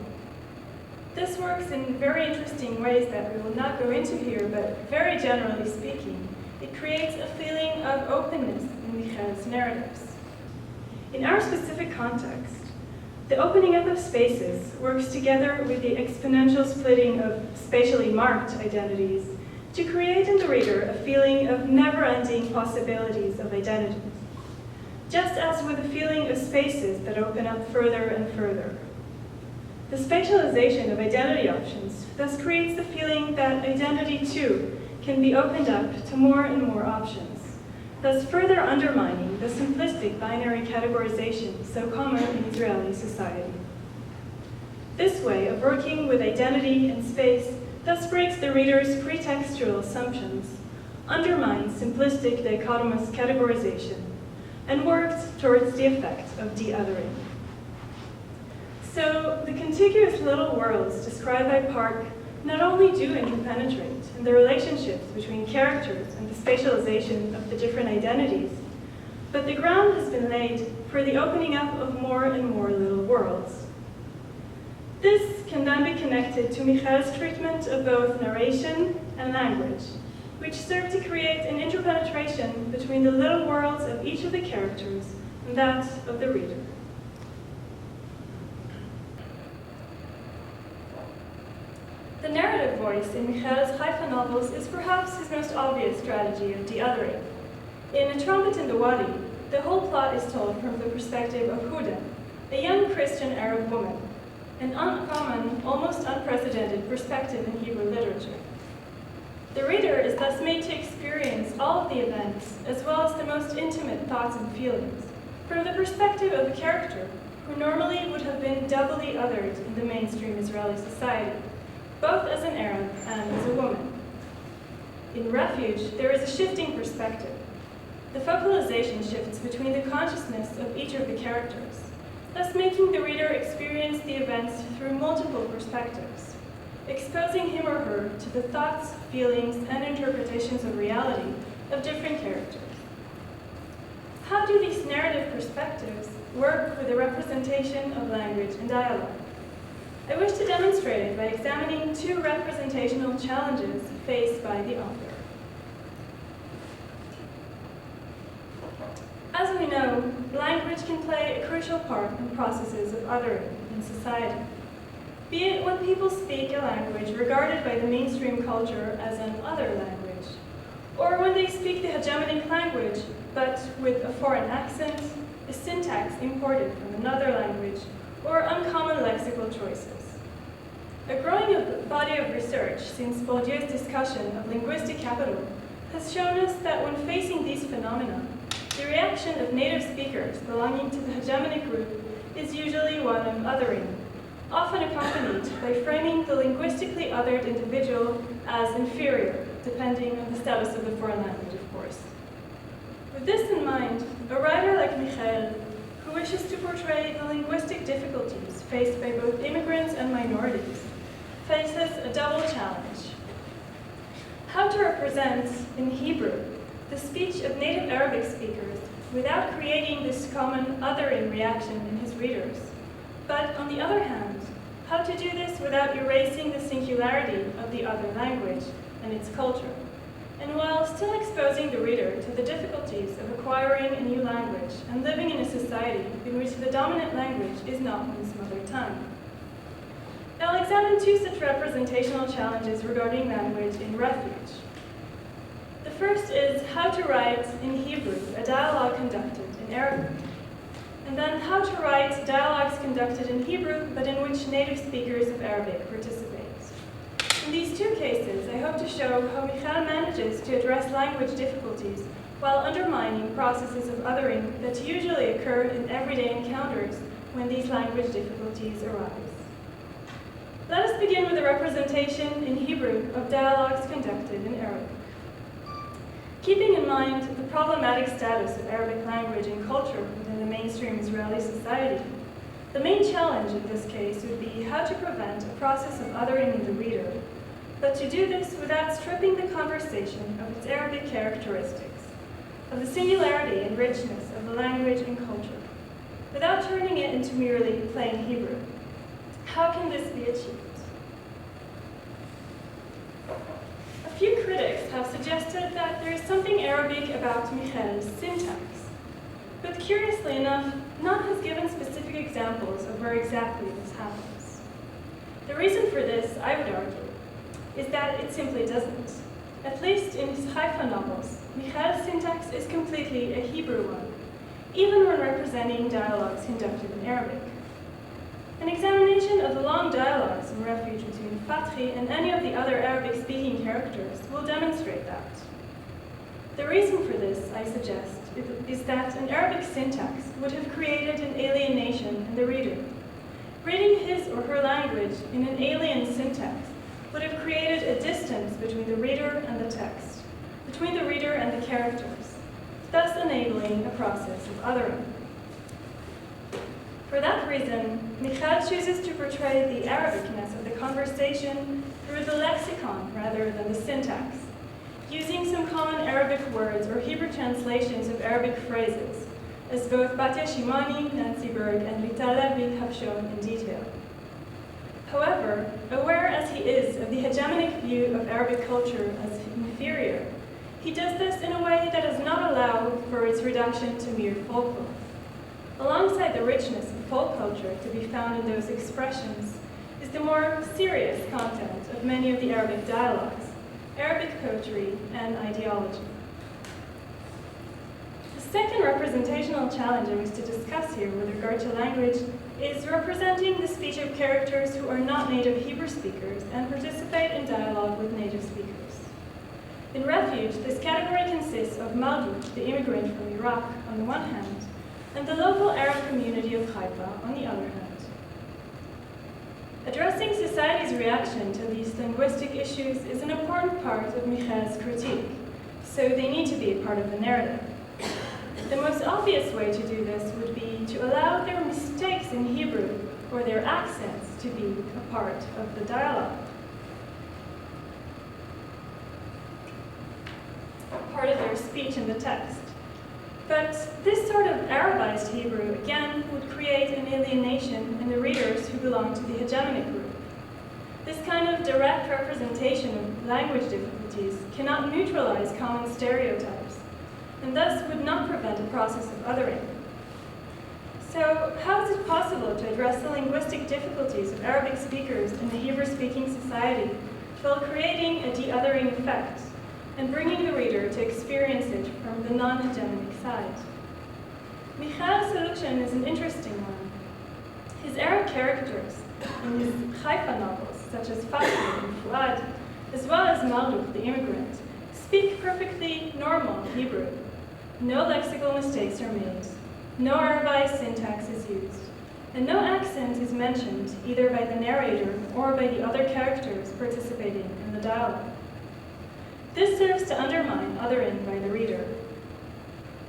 This works in very interesting ways that we will not go into here, but very generally speaking, it creates a feeling of openness in Michael's narratives. In our specific context, the opening up of spaces works together with the exponential splitting of spatially marked identities to create in the reader a feeling of never-ending possibilities of identity, just as with the feeling of spaces that open up further and further. The spatialization of identity options thus creates the feeling that identity, too, can be opened up to more and more options, thus further undermining the simplistic binary categorization so common in Israeli society. This way of working with identity and space thus breaks the reader's pretextual assumptions, undermines simplistic dichotomous categorization, and works towards the effect of de-othering. So, the contiguous little worlds described by Park not only do interpenetrate in the relationships between characters and the spatialization of the different identities, but the ground has been laid for the opening up of more and more little worlds. This can then be connected to Michael's treatment of both narration and language, which serve to create an interpenetration between the little worlds of each of the characters and that of the reader. The narrative voice in Michael's Haifa novels is perhaps his most obvious strategy of de-othering. In A Trumpet in the Wadi, the whole plot is told from the perspective of Huda, a young Christian Arab woman, an uncommon, almost unprecedented perspective in Hebrew literature. The reader is thus made to experience all of the events, as well as the most intimate thoughts and feelings, from the perspective of a character who normally would have been doubly othered in the mainstream Israeli society, both as an Arab and as a woman. In Refuge, there is a shifting perspective. The focalization shifts between the consciousness of each of the characters, thus making the reader experience the events through multiple perspectives, exposing him or her to the thoughts, feelings, and interpretations of reality of different characters. How do these narrative perspectives work with the representation of language and dialogue? I wish to demonstrate it by examining two representational challenges faced by the author. As we know, language can play a crucial part in processes of othering in society. Be it when people speak a language regarded by the mainstream culture as an other language, or when they speak the hegemonic language, but with a foreign accent, a syntax imported from another language, or uncommon lexical choices. A growing body of research since Bourdieu's discussion of linguistic capital has shown us that when facing these phenomena, the reaction of native speakers belonging to the hegemonic group is usually one of othering, often accompanied by framing the linguistically othered individual as inferior, depending on the status of the foreign language, of course. With this in mind, a writer like Michael, who wishes to portray the linguistic difficulties faced by both immigrants and minorities, faces a double challenge. How to represent, in Hebrew, the speech of native Arabic speakers without creating this common othering reaction in his readers, but on the other hand, how to do this without erasing the singularity of the other language and its culture, and while still exposing the reader to the difficulties of acquiring a new language and living in a society in which the dominant language is not one's mother tongue. I'll examine two such representational challenges regarding language in Refuge. The first is how to write in Hebrew a dialogue conducted in Arabic, and then how to write dialogues conducted in Hebrew but in which native speakers of Arabic participate. In these two cases, I hope to show how Michael manages to address language difficulties while undermining processes of othering that usually occur in everyday encounters when these language difficulties arise. Let us begin with a representation in Hebrew of dialogues conducted in Arabic. Keeping in mind the problematic status of Arabic language and culture within the mainstream Israeli society, the main challenge in this case would be how to prevent a process of othering in the reader, but to do this without stripping the conversation of its Arabic characteristics, of the singularity and richness of the language and culture, without turning it into merely plain Hebrew. How can this be achieved? A few critics have suggested that there is something Arabic about Michael's syntax, but curiously enough, none has given specific examples of where exactly this happens. The reason for this, I would argue, is that it simply doesn't. At least in his Haifa novels, Michael's syntax is completely a Hebrew one, even when representing dialogues conducted in Arabic. An examination of the long dialogues in Refuge between Fatri and any of the other Arabic-speaking characters will demonstrate that. The reason for this, I suggest, is that an Arabic syntax would have created an alienation in the reader. Reading his or her language in an alien syntax would have created a distance between the reader and the text, between the reader and the characters, thus enabling a process of othering. For that reason, Michael chooses to portray the Arabicness of the conversation through the lexicon rather than the syntax, using some common Arabic words or Hebrew translations of Arabic phrases, as both Batya Shimoni, Nancy Berg, and Rita Levi have shown in detail. However, aware as he is of the hegemonic view of Arabic culture as inferior, he does this in a way that does not allow for its reduction to mere folklore. Alongside the richness of folk culture to be found in those expressions is the more serious content of many of the Arabic dialogues, Arabic poetry, and ideology. The second representational challenge I wish to discuss here with regard to language is representing the speech of characters who are not native Hebrew speakers and participate in dialogue with native speakers. In Refuge, this category consists of Marduk, the immigrant from Iraq, on the one hand, and the local Arab community of Haifa on the other hand. Addressing society's reaction to these linguistic issues is an important part of Michael's critique, so they need to be a part of the narrative. The most obvious way to do this would be to allow their mistakes in Hebrew or their accents to be a part of the dialogue. Part of their speech in the text. But this sort of Arabized Hebrew, again, would create an alienation in the readers who belong to the hegemonic group. This kind of direct representation of language difficulties cannot neutralize common stereotypes, and thus would not prevent a process of othering. So, how is it possible to address the linguistic difficulties of Arabic speakers in the Hebrew-speaking society while creating a de-othering effect, and bringing the reader to experience it from the non-hegemonic side. Michael's solution is an interesting one. His Arab characters in his Haifa novels, such as Fatih and Fuad, as well as Marduk the immigrant, speak perfectly normal Hebrew. No lexical mistakes are made, no Arabized syntax is used, and no accent is mentioned either by the narrator or by the other characters participating in the dialogue. This serves to undermine othering by the reader.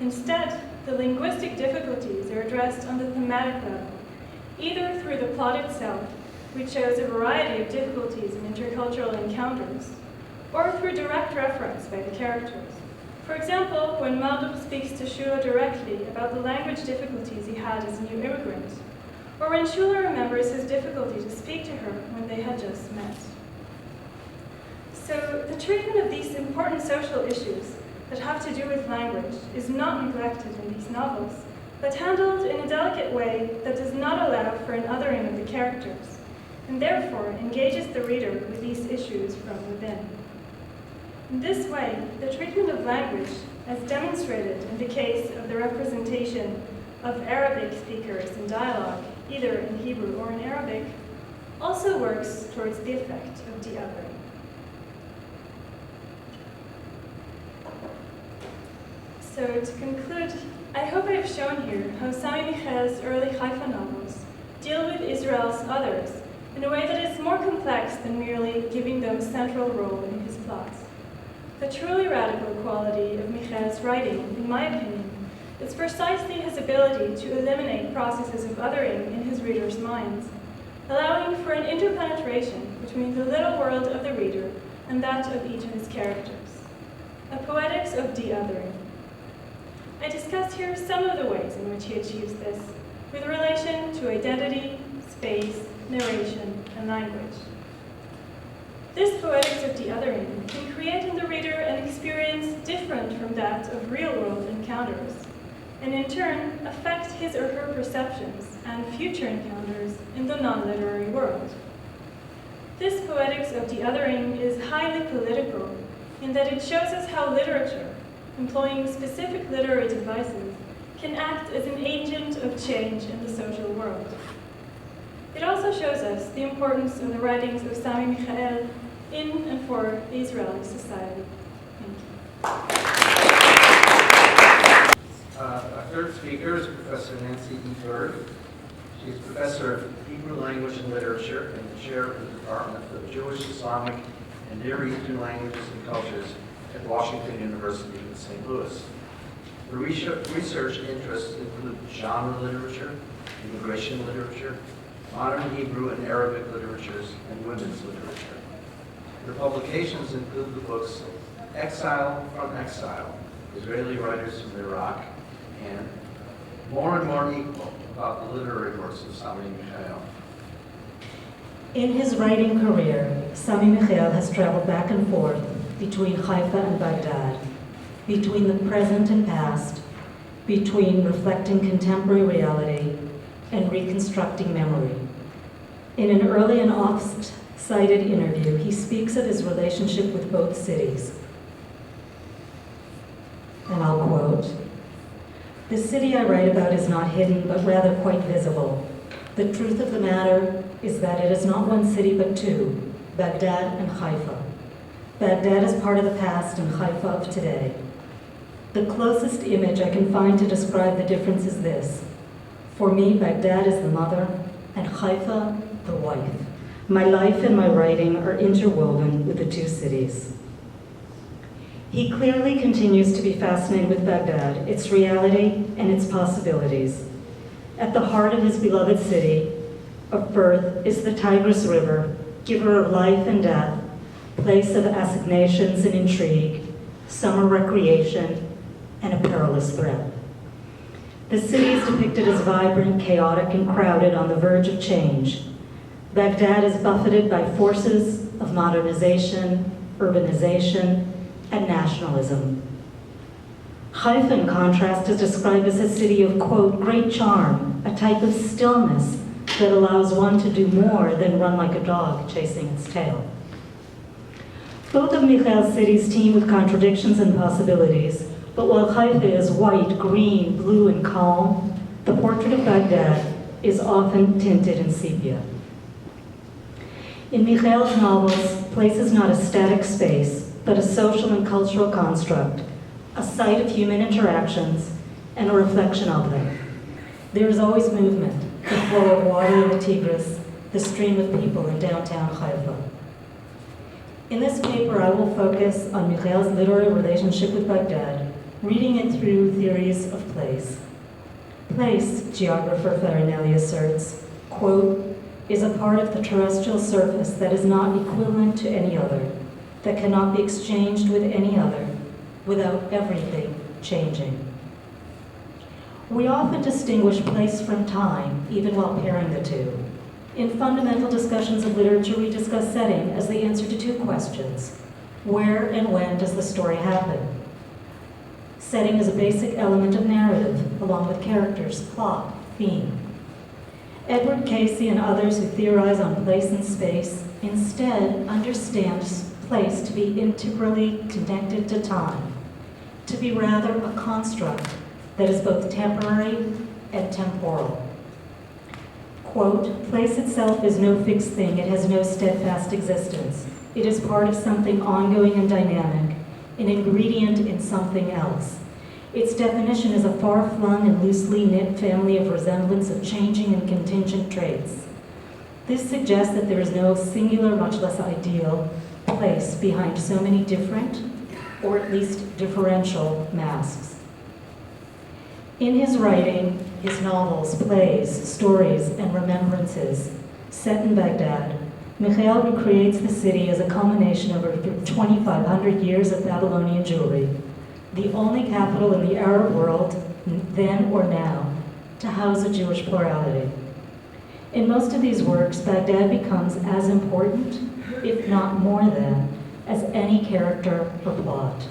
Instead, the linguistic difficulties are addressed on the thematic level, either through the plot itself, which shows a variety of difficulties in intercultural encounters, or through direct reference by the characters. For example, when Marduk speaks to Shula directly about the language difficulties he had as a new immigrant, or when Shula remembers his difficulty to speak to her when they had just met. So the treatment of these important social issues that have to do with language is not neglected in these novels, but handled in a delicate way that does not allow for an othering of the characters, and therefore engages the reader with these issues from within. In this way, the treatment of language, as demonstrated in the case of the representation of Arabic speakers in dialogue, either in Hebrew or in Arabic, also works towards the effect of de-othering. So to conclude, I hope I have shown here how Sami Michael's early Haifa novels deal with Israel's others in a way that is more complex than merely giving them a central role in his plots. The truly radical quality of Michael's writing, in my opinion, is precisely his ability to eliminate processes of othering in his readers' minds, allowing for an interpenetration between the little world of the reader and that of each of his characters. A poetics of de-othering. I discussed here some of the ways in which he achieves this, with relation to identity, space, narration, and language. This poetics of de-othering can create in the reader an experience different from that of real-world encounters, and in turn affect his or her perceptions and future encounters in the non-literary world. This poetics of de-othering is highly political in that it shows us how literature, employing specific literary devices, can act as an agent of change in the social world. It also shows us the importance of the writings of Sami Michael in and for the Israeli society. Thank you. Our third speaker is Professor Nancy E. Berg. She is Professor of Hebrew Language and Literature and the Chair of the Department of Jewish, Islamic, and Near Eastern Languages and Cultures at Washington University in St. Louis. Her research interests include genre literature, immigration literature, modern Hebrew and Arabic literatures, and women's literature. Her publications include the books Exile from Exile, Israeli Writers from Iraq, and More and More Equal, about the literary works of Sami Michael. In his writing career, Sami Michael has traveled back and forth between Haifa and Baghdad, between the present and past, between reflecting contemporary reality and reconstructing memory. In an early and oft-cited interview, he speaks of his relationship with both cities. And I'll quote, "The city I write about is not hidden, but rather quite visible. The truth of the matter is that it is not one city but two, Baghdad and Haifa. Baghdad is part of the past and Haifa of today. The closest image I can find to describe the difference is this. For me, Baghdad is the mother and Haifa the wife. My life and my writing are interwoven with the two cities." He clearly continues to be fascinated with Baghdad, its reality and its possibilities. At the heart of his beloved city of birth is the Tigris River, giver of life and death, place of assignations and intrigue, summer recreation, and a perilous threat. The city is depicted as vibrant, chaotic, and crowded on the verge of change. Baghdad is buffeted by forces of modernization, urbanization, and nationalism. Haifa, in contrast, is described as a city of, quote, great charm, a type of stillness that allows one to do more than run like a dog chasing its tail. Both of Michael's cities teem with contradictions and possibilities, but while Haifa is white, green, blue, and calm, the portrait of Baghdad is often tinted in sepia. In Michael's novels, place is not a static space, but a social and cultural construct, a site of human interactions, and a reflection of them. There is always movement, the flow of water in the Tigris, the stream of people in downtown Haifa. In this paper, I will focus on Michael's literary relationship with Baghdad, reading it through theories of place. Place, geographer Farinelli asserts, quote, is a part of the terrestrial surface that is not equivalent to any other, that cannot be exchanged with any other, without everything changing. We often distinguish place from time, even while pairing the two. In fundamental discussions of literature, we discuss setting as the answer to two questions. Where and when does the story happen? Setting is a basic element of narrative, along with characters, plot, theme. Edward Casey and others who theorize on place and space instead understand place to be integrally connected to time, to be rather a construct that is both temporary and temporal. Quote, place itself is no fixed thing, it has no steadfast existence. It is part of something ongoing and dynamic, an ingredient in something else. Its definition is a far-flung and loosely knit family of resemblance of changing and contingent traits. This suggests that there is no singular, much less ideal, place behind so many different, or at least differential, masks. In his writing, his novels, plays, stories, and remembrances set in Baghdad, Michael recreates the city as a culmination of over 2,500 years of Babylonian Jewry, the only capital in the Arab world, then or now, to house a Jewish plurality. In most of these works, Baghdad becomes as important, if not more than, as any character or plot.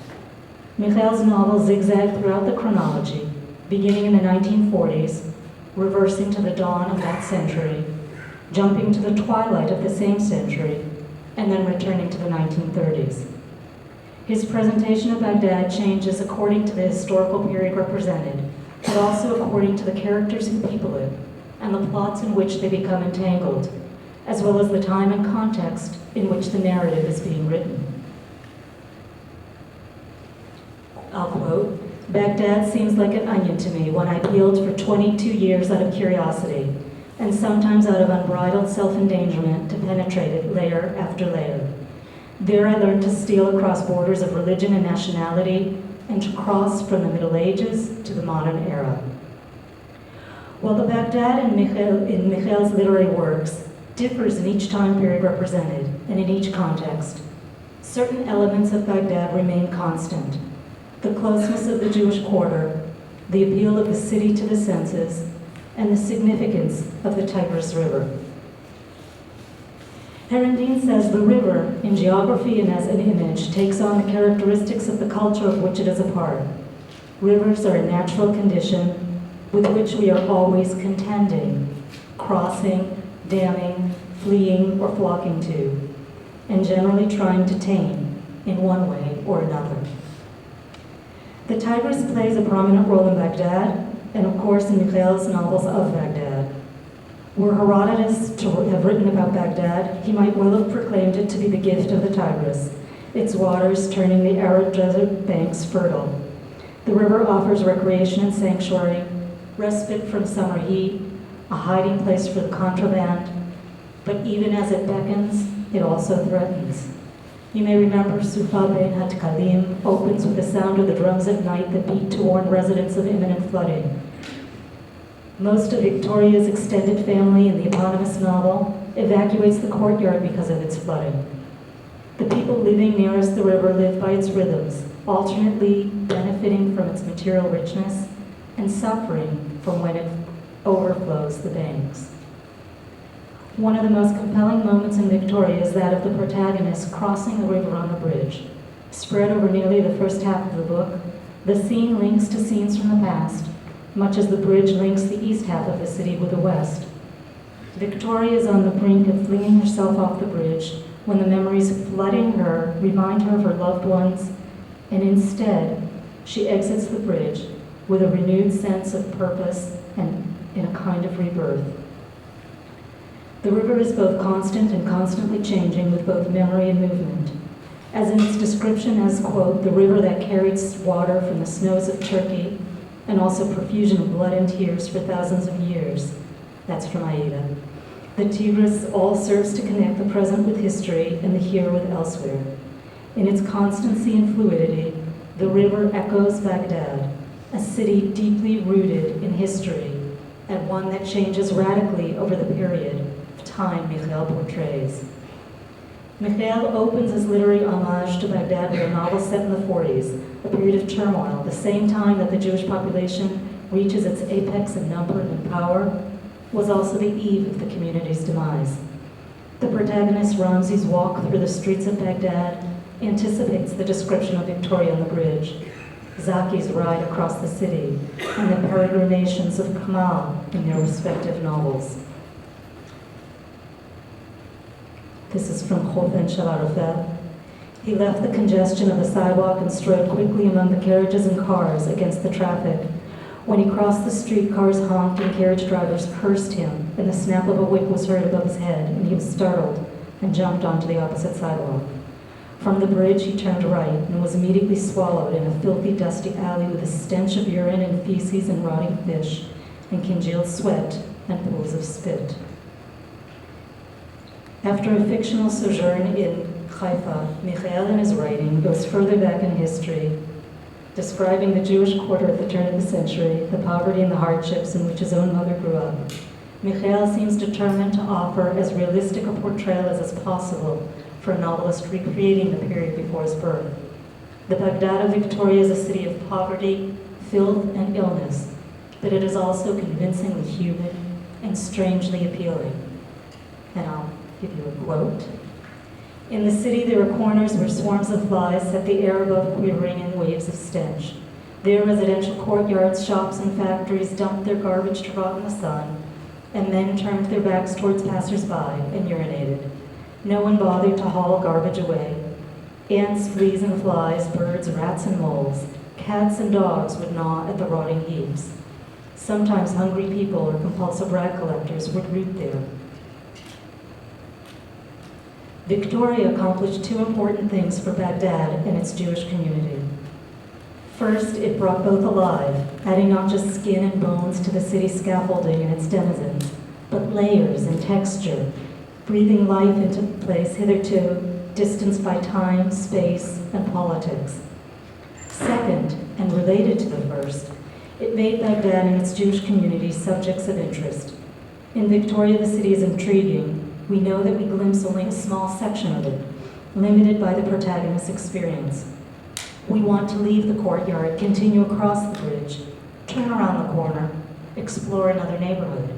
Michael's novels zigzag throughout the chronology, beginning in the 1940s, reversing to the dawn of that century, jumping to the twilight of the same century, and then returning to the 1930s. His presentation of Baghdad changes according to the historical period represented, but also according to the characters who people it, and the plots in which they become entangled, as well as the time and context in which the narrative is being written. I'll quote, Baghdad seems like an onion to me when I peeled for 22 years out of curiosity, and sometimes out of unbridled self-endangerment to penetrate it layer after layer. There I learned to steal across borders of religion and nationality, and to cross from the Middle Ages to the modern era. While the Baghdad in Michael's literary works differs in each time period represented and in each context, certain elements of Baghdad remain constant. The closeness of the Jewish quarter, the appeal of the city to the senses, and the significance of the Tigris River. Herendeen says the river, in geography and as an image, takes on the characteristics of the culture of which it is a part. Rivers are a natural condition with which we are always contending, crossing, damming, fleeing, or flocking to, and generally trying to tame in one way or another. The Tigris plays a prominent role in Baghdad, and of course in Michael's novels of Baghdad. Were Herodotus to have written about Baghdad, he might well have proclaimed it to be the gift of the Tigris, its waters turning the arid desert banks fertile. The river offers recreation and sanctuary, respite from summer heat, a hiding place for the contraband, but even as it beckons, it also threatens. You may remember Sufa Ben Hatkalim opens with the sound of the drums at night that beat to warn residents of imminent flooding. Most of Victoria's extended family in the eponymous novel evacuates the courtyard because of its flooding. The people living nearest the river live by its rhythms, alternately benefiting from its material richness and suffering from when it overflows the banks. One of the most compelling moments in Victoria is that of the protagonist crossing the river on a bridge. Spread over nearly the first half of the book, the scene links to scenes from the past, much as the bridge links the east half of the city with the west. Victoria is on the brink of flinging herself off the bridge when the memories flooding her remind her of her loved ones, and instead, she exits the bridge with a renewed sense of purpose and in a kind of rebirth. The river is both constant and constantly changing with both memory and movement. As in its description as, quote, the river that carried water from the snows of Turkey and also profusion of blood and tears for thousands of years. That's from Aida. The Tigris all serves to connect the present with history and the here with elsewhere. In its constancy and fluidity, the river echoes Baghdad, a city deeply rooted in history and one that changes radically over the period of time Michael portrays. Michael opens his literary homage to Baghdad with a novel set in the 40s, a period of turmoil, the same time that the Jewish population reaches its apex in number and in power, was also the eve of the community's demise. The protagonist Ramzi's walk through the streets of Baghdad anticipates the description of Victoria on the bridge, Zaki's ride across the city, and the peregrinations of Kamal in their respective novels. This is from Chofen Shel Arafat. He left the congestion of the sidewalk and strode quickly among the carriages and cars against the traffic. When he crossed the street, cars honked and carriage drivers cursed him, and the snap of a whip was heard above his head, and he was startled and jumped onto the opposite sidewalk. From the bridge, he turned right and was immediately swallowed in a filthy, dusty alley with a stench of urine and feces and rotting fish, and congealed sweat and pools of spit. After a fictional sojourn in Haifa, Michael in his writing goes further back in history, describing the Jewish quarter at the turn of the century, the poverty and the hardships in which his own mother grew up. Michael seems determined to offer as realistic a portrayal as is possible for a novelist recreating the period before his birth. The Baghdad of Victoria is a city of poverty, filth, and illness, but it is also convincingly human and strangely appealing. And I'll give you a quote. In the city, there are corners where swarms of flies set the air above quivering in waves of stench. There, residential courtyards, shops, and factories dumped their garbage to rot in the sun, and men turned their backs towards passers-by and urinated. No one bothered to haul garbage away. Ants, fleas, and flies, birds, rats, and moles, cats and dogs would gnaw at the rotting heaps. Sometimes hungry people or compulsive rag collectors would root there. Victoria accomplished two important things for Baghdad and its Jewish community. First, it brought both alive, adding not just skin and bones to the city's scaffolding and its denizens, but layers and texture, breathing life into a place hitherto distanced by time, space, and politics. Second, and related to the first, it made Baghdad and its Jewish community subjects of interest. In Victoria, the city is intriguing. We know that we glimpse only a small section of it, limited by the protagonist's experience. We want to leave the courtyard, continue across the bridge, turn around the corner, explore another neighborhood.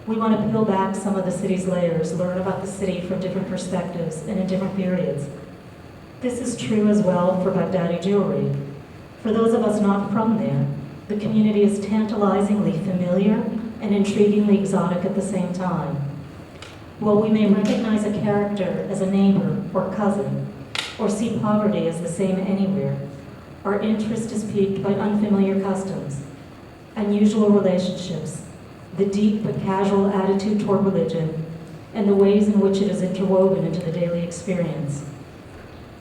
We want to peel back some of the city's layers, learn about the city from different perspectives and in different periods. This is true as well for Baghdadi Jewry. For those of us not from there, the community is tantalizingly familiar and intriguingly exotic at the same time. While we may recognize a character as a neighbor or cousin, or see poverty as the same anywhere, our interest is piqued by unfamiliar customs, unusual relationships, the deep but casual attitude toward religion, and the ways in which it is interwoven into the daily experience.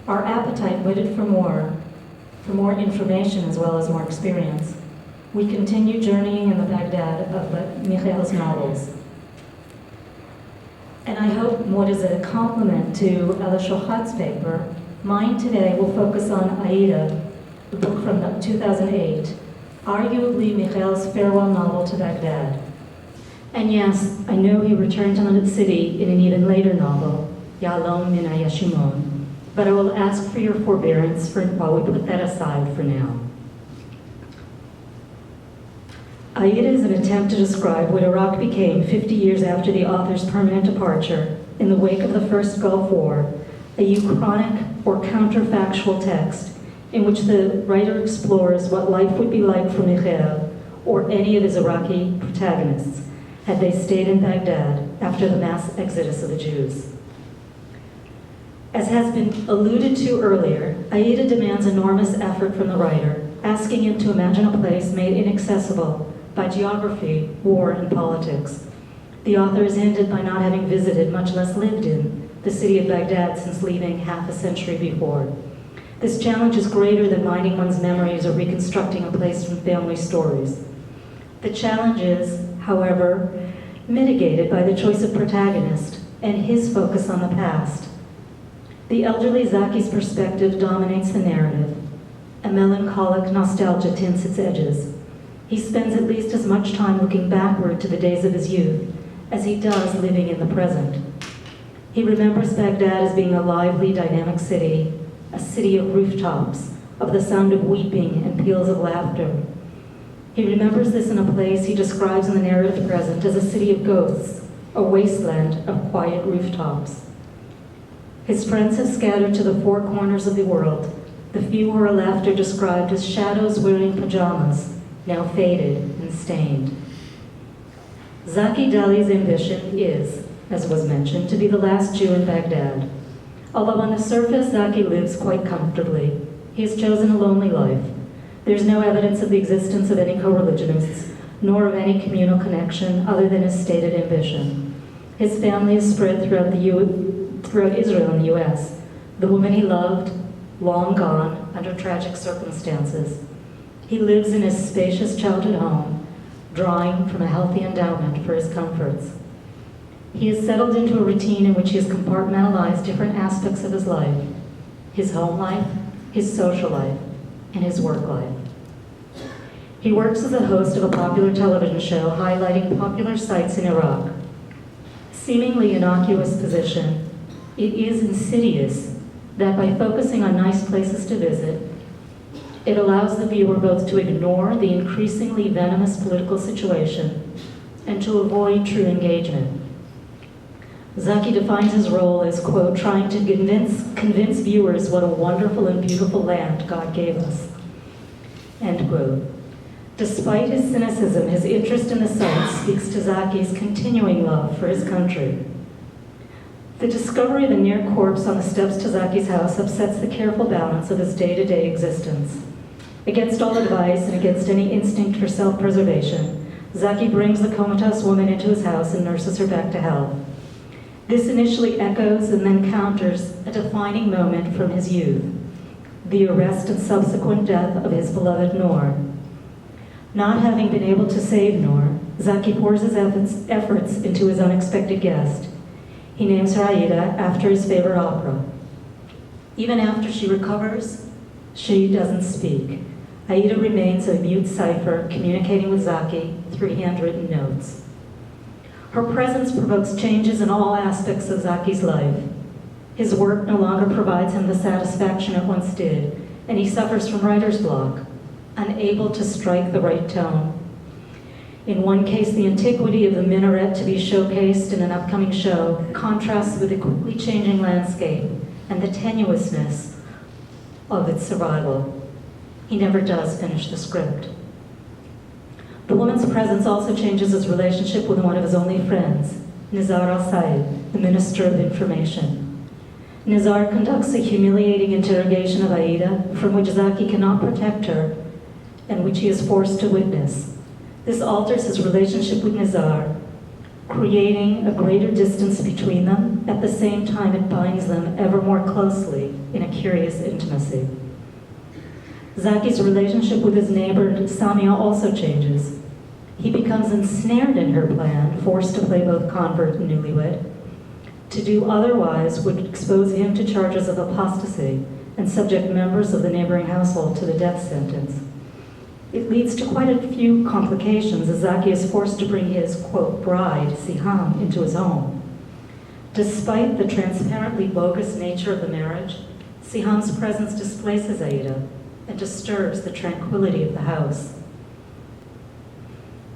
Our appetite whetted for more information as well as more experience. We continue journeying in the Baghdad of Michael's novels. And I hope what is a compliment to Ella Shochat's paper, mine today will focus on Aida, the book from 2008, arguably Michael's farewell novel to Baghdad. And yes, I know he returned to the city in an even later novel, Yalom Min Ayashimon, but I will ask for your forbearance while we put that aside for now. Aida is an attempt to describe what Iraq became 50 years after the author's permanent departure in the wake of the First Gulf War, a uchronic or counterfactual text in which the writer explores what life would be like for Michael or any of his Iraqi protagonists had they stayed in Baghdad after the mass exodus of the Jews. As has been alluded to earlier, Aida demands enormous effort from the writer, asking him to imagine a place made inaccessible by geography, war, and politics. The author is hindered by not having visited, much less lived in, the city of Baghdad since leaving half a century before. This challenge is greater than minding one's memories or reconstructing a place from family stories. The challenge is, however, mitigated by the choice of protagonist and his focus on the past. The elderly Zaki's perspective dominates the narrative. A melancholic nostalgia tints its edges. He spends at least as much time looking backward to the days of his youth as he does living in the present. He remembers Baghdad as being a lively, dynamic city, a city of rooftops, of the sound of weeping and peals of laughter. He remembers this in a place he describes in the narrative present as a city of ghosts, a wasteland of quiet rooftops. His friends have scattered to the four corners of the world. The few who are left are described as shadows wearing pajamas, now faded and stained. Zaki Dali's ambition is, as was mentioned, to be the last Jew in Baghdad. Although on the surface Zaki lives quite comfortably, he has chosen a lonely life. There's no evidence of the existence of any co-religionists, nor of any communal connection other than his stated ambition. His family is spread throughout Israel and the US. The woman he loved, long gone under tragic circumstances. He lives in his spacious childhood home, drawing from a healthy endowment for his comforts. He has settled into a routine in which he has compartmentalized different aspects of his life: his home life, his social life, and his work life. He works as a host of a popular television show highlighting popular sites in Iraq. Seemingly innocuous position, it is insidious that by focusing on nice places to visit, it allows the viewer both to ignore the increasingly venomous political situation and to avoid true engagement. Zaki defines his role as, quote, trying to convince viewers what a wonderful and beautiful land God gave us, end quote. Despite his cynicism, his interest in the sites speaks to Zaki's continuing love for his country. The discovery of a near corpse on the steps to Zaki's house upsets the careful balance of his day-to-day existence. Against all advice and against any instinct for self-preservation, Zaki brings the comatose woman into his house and nurses her back to health. This initially echoes and then counters a defining moment from his youth, the arrest and subsequent death of his beloved Noor. Not having been able to save Noor, Zaki pours his efforts into his unexpected guest. He names her Aida after his favorite opera. Even after she recovers, she doesn't speak. Aida remains a mute cipher, communicating with Zaki through handwritten notes. Her presence provokes changes in all aspects of Zaki's life. His work no longer provides him the satisfaction it once did, and he suffers from writer's block, unable to strike the right tone. In one case, the antiquity of the minaret to be showcased in an upcoming show contrasts with the quickly changing landscape and the tenuousness of its survival. He never does finish the script. The woman's presence also changes his relationship with one of his only friends, Nizar al-Said, the Minister of Information. Nizar conducts a humiliating interrogation of Aida, from which Zaki cannot protect her, and which he is forced to witness. This alters his relationship with Nizar, creating a greater distance between them. At the same time, it binds them ever more closely in a curious intimacy. Zaki's relationship with his neighbor, Samia, also changes. He becomes ensnared in her plan, forced to play both convert and newlywed. To do otherwise would expose him to charges of apostasy and subject members of the neighboring household to the death sentence. It leads to quite a few complications as Zaki is forced to bring his, quote, bride, Siham, into his home. Despite the transparently bogus nature of the marriage, Siham's presence displaces Aida and disturbs the tranquility of the house.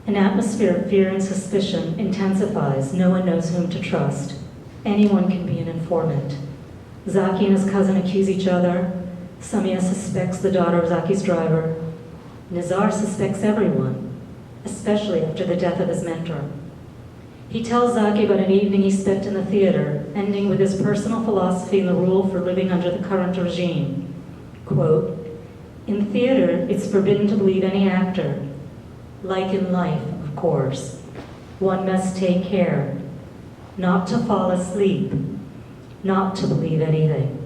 An atmosphere of fear and suspicion intensifies. No one knows whom to trust. Anyone can be an informant. Zaki and his cousin accuse each other. Samia suspects the daughter of Zaki's driver. Nizar suspects everyone, especially after the death of his mentor. He tells Zaki about an evening he spent in the theater, ending with his personal philosophy and the rule for living under the current regime. Quote, "In theater, it's forbidden to believe any actor. Like in life, of course. One must take care. Not to fall asleep. Not to believe anything."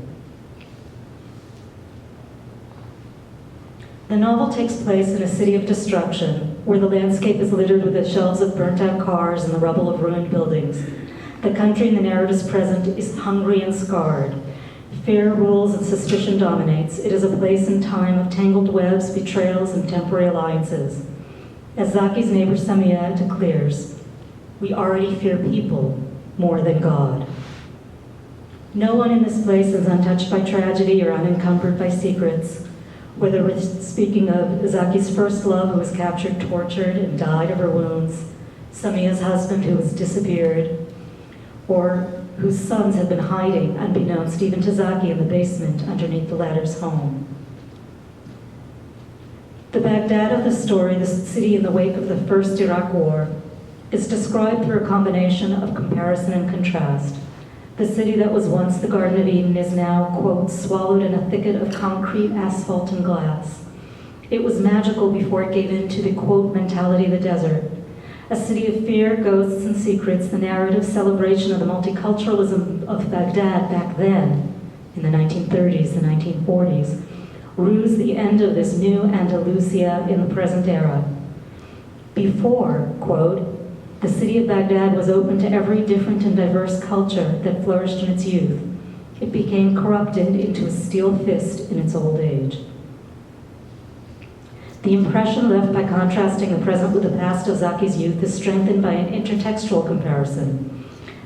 The novel takes place in a city of destruction, where the landscape is littered with the shelves of burnt-out cars and the rubble of ruined buildings. The country in the narrative's present is hungry and scarred. Fear rules and suspicion dominates. It is a place and time of tangled webs, betrayals, and temporary alliances. As Zaki's neighbor Samia declares, "We already fear people more than God." No one in this place is untouched by tragedy or unencumbered by secrets. Whether we're speaking of Zaki's first love, who was captured, tortured, and died of her wounds, Samia's husband, who has disappeared, or whose sons had been hiding, unbeknownst even to Zaki, in the basement underneath the latter's home. The Baghdad of the story, the city in the wake of the First Iraq War, is described through a combination of comparison and contrast. The city that was once the Garden of Eden is now, quote, "swallowed in a thicket of concrete, asphalt, and glass." It was magical before it gave in to the, quote, "mentality of the desert." A city of fear, ghosts, and secrets, the narrative celebration of the multiculturalism of Baghdad back then, in the 1930s, the 1940s, rues the end of this new Andalusia in the present era. Before, quote, "the city of Baghdad was open to every different and diverse culture that flourished in its youth. It became corrupted into a steel fist in its old age." The impression left by contrasting the present with the past of Zaki's youth is strengthened by an intertextual comparison.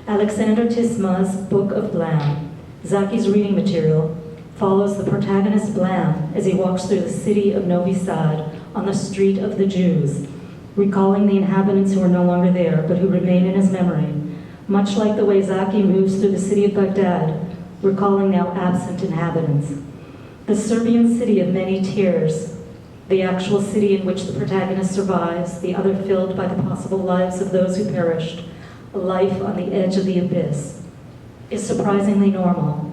Alexander Tisma's Book of Blam, Zaki's reading material, follows the protagonist Blam as he walks through the city of Novi Sad on the street of the Jews, recalling the inhabitants who are no longer there, but who remain in his memory, much like the way Zaki moves through the city of Baghdad, recalling now absent inhabitants. The Serbian city of many tears, the actual city in which the protagonist survives, the other filled by the possible lives of those who perished, a life on the edge of the abyss, is surprisingly normal.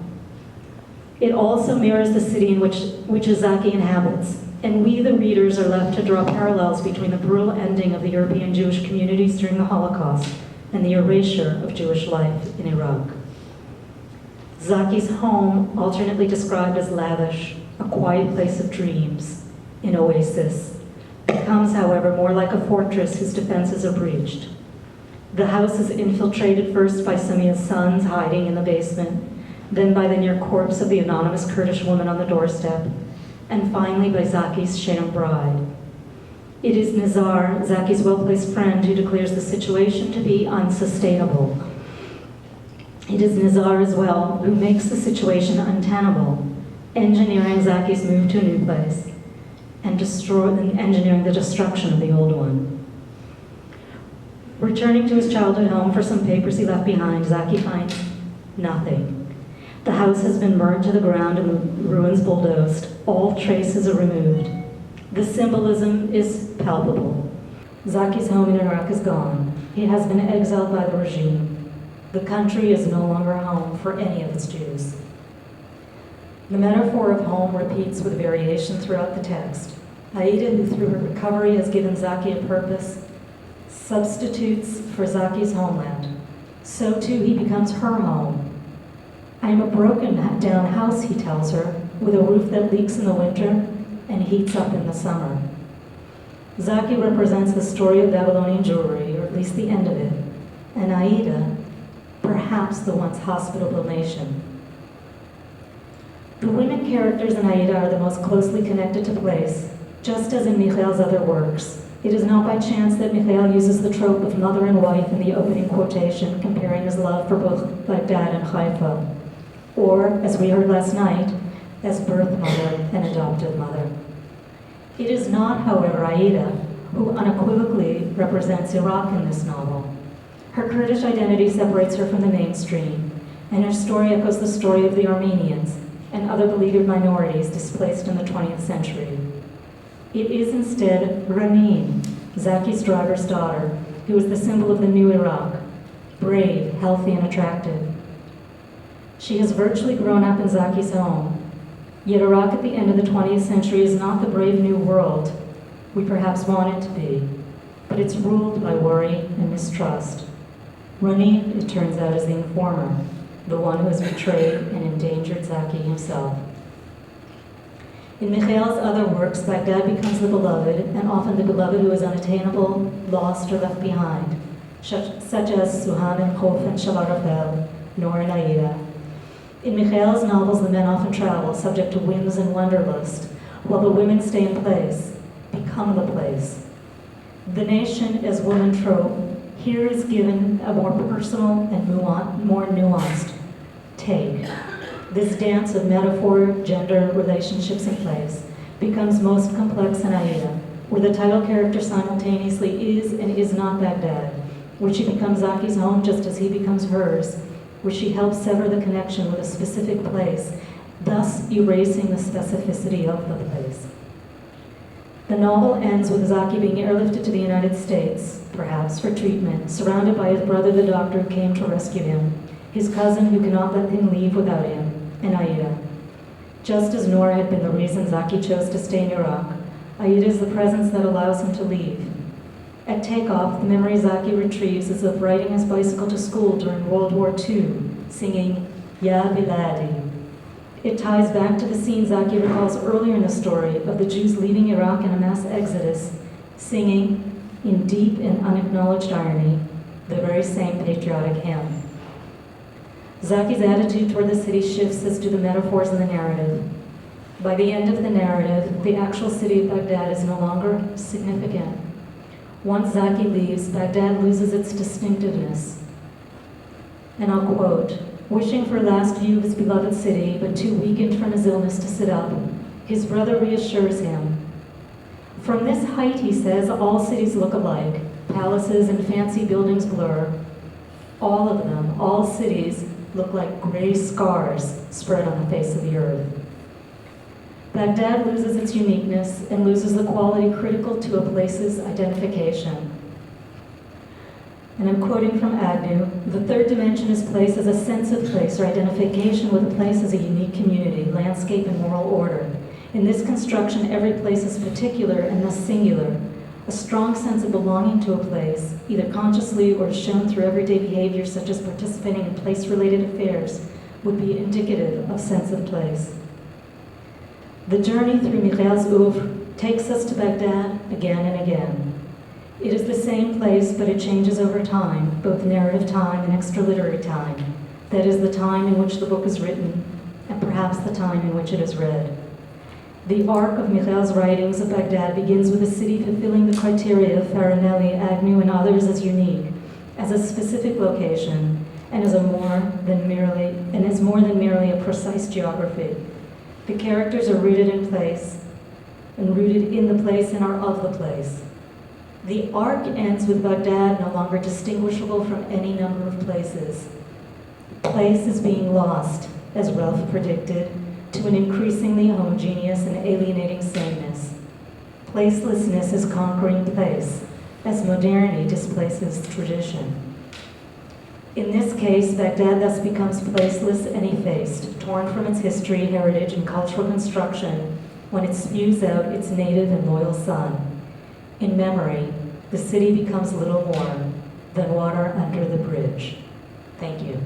It also mirrors the city in which Zaki inhabits, and we, the readers, are left to draw parallels between the brutal ending of the European Jewish communities during the Holocaust and the erasure of Jewish life in Iraq. Zaki's home, alternately described as lavish, a quiet place of dreams, an oasis, becomes, however, more like a fortress whose defenses are breached. The house is infiltrated first by Samia's sons hiding in the basement, then by the near corpse of the anonymous Kurdish woman on the doorstep, and finally by Zaki's sham bride. It is Nizar, Zaki's well-placed friend, who declares the situation to be unsustainable. It is Nizar as well who makes the situation untenable, engineering Zaki's move to a new place and engineering the destruction of the old one. Returning to his childhood home for some papers he left behind, Zaki finds nothing. The house has been burned to the ground and the ruins bulldozed. All traces are removed. The symbolism is palpable. Zaki's home in Iraq is gone. He has been exiled by the regime. The country is no longer home for any of its Jews. The metaphor of home repeats with variation throughout the text. Aida, who through her recovery has given Zaki a purpose, substitutes for Zaki's homeland. So too he becomes her home. "I am a broken down house," he tells her, "with a roof that leaks in the winter and heats up in the summer." Zaki represents the story of Babylonian Jewry, or at least the end of it, and Aida, perhaps the once hospitable nation. The women characters in Aida are the most closely connected to place, just as in Michael's other works. It is not by chance that Michael uses the trope of mother and wife in the opening quotation, comparing his love for both Baghdad and Haifa, or, as we heard last night, as birth mother and adoptive mother. It is not, however, Aida who unequivocally represents Iraq in this novel. Her Kurdish identity separates her from the mainstream, and her story echoes the story of the Armenians and other beleaguered minorities displaced in the 20th century. It is instead Ramin, Zaki's driver's daughter, who is the symbol of the new Iraq, brave, healthy, and attractive. She has virtually grown up in Zaki's home, yet Iraq at the end of the 20th century is not the brave new world we perhaps want it to be, but it's ruled by worry and mistrust. Ronit, it turns out, is the informer, the one who has betrayed and endangered Zaki himself. In Michael's other works, Baghdad becomes the beloved, and often the beloved who is unattainable, lost, or left behind, such as Suhan and Khof and Shalarafel, Noor and Aida. In Michael's novels, the men often travel, subject to whims and wanderlust, while the women stay in place, become the place. The nation as woman trope here is given a more personal and more nuanced take. This dance of metaphor, gender, relationships, and place becomes most complex in Aida, where the title character simultaneously is and is not Baghdad, where she becomes Zaki's home just as he becomes hers, where she helps sever the connection with a specific place, thus erasing the specificity of the place. The novel ends with Zaki being airlifted to the United States, perhaps for treatment, surrounded by his brother, the doctor, who came to rescue him, his cousin, who cannot let him leave without him, and Aida. Just as Noor had been the reason Zaki chose to stay in Iraq, Aida is the presence that allows him to leave. At takeoff, the memory Zaki retrieves is of riding his bicycle to school during World War II, singing, Ya Biladi. It ties back to the scene Zaki recalls earlier in the story of the Jews leaving Iraq in a mass exodus, singing, in deep and unacknowledged irony, the very same patriotic hymn. Zaki's attitude toward the city shifts as do the metaphors in the narrative. By the end of the narrative, the actual city of Baghdad is no longer significant. Once Zaki leaves, Baghdad loses its distinctiveness. And I'll quote, wishing for a last view of his beloved city, but too weakened from his illness to sit up, his brother reassures him. From this height, he says, all cities look alike. Palaces and fancy buildings blur. All of them, all cities, look like gray scars spread on the face of the earth. Baghdad loses its uniqueness and loses the quality critical to a place's identification. And I'm quoting from Agnew, the third dimension is place as a sense of place or identification with a place as a unique community, landscape, and moral order. In this construction, every place is particular and thus singular. A strong sense of belonging to a place, either consciously or shown through everyday behavior such as participating in place-related affairs, would be indicative of sense of place. The journey through Michael's oeuvre takes us to Baghdad again and again. It is the same place, but it changes over time, both narrative time and extraliterary time. That is the time in which the book is written, and perhaps the time in which it is read. The arc of Michael's writings of Baghdad begins with a city fulfilling the criteria of Farinelli, Agnew, and others as unique, as a specific location, and as more than merely a precise geography. The characters are rooted in place, and rooted in the place and are of the place. The arc ends with Baghdad no longer distinguishable from any number of places. Place is being lost, as Ralph predicted, to an increasingly homogeneous and alienating sameness. Placelessness is conquering place, as modernity displaces tradition. In this case, Baghdad thus becomes placeless and effaced, torn from its history, heritage, and cultural construction when it spews out its native and loyal sun. In memory, the city becomes little more than water under the bridge. Thank you.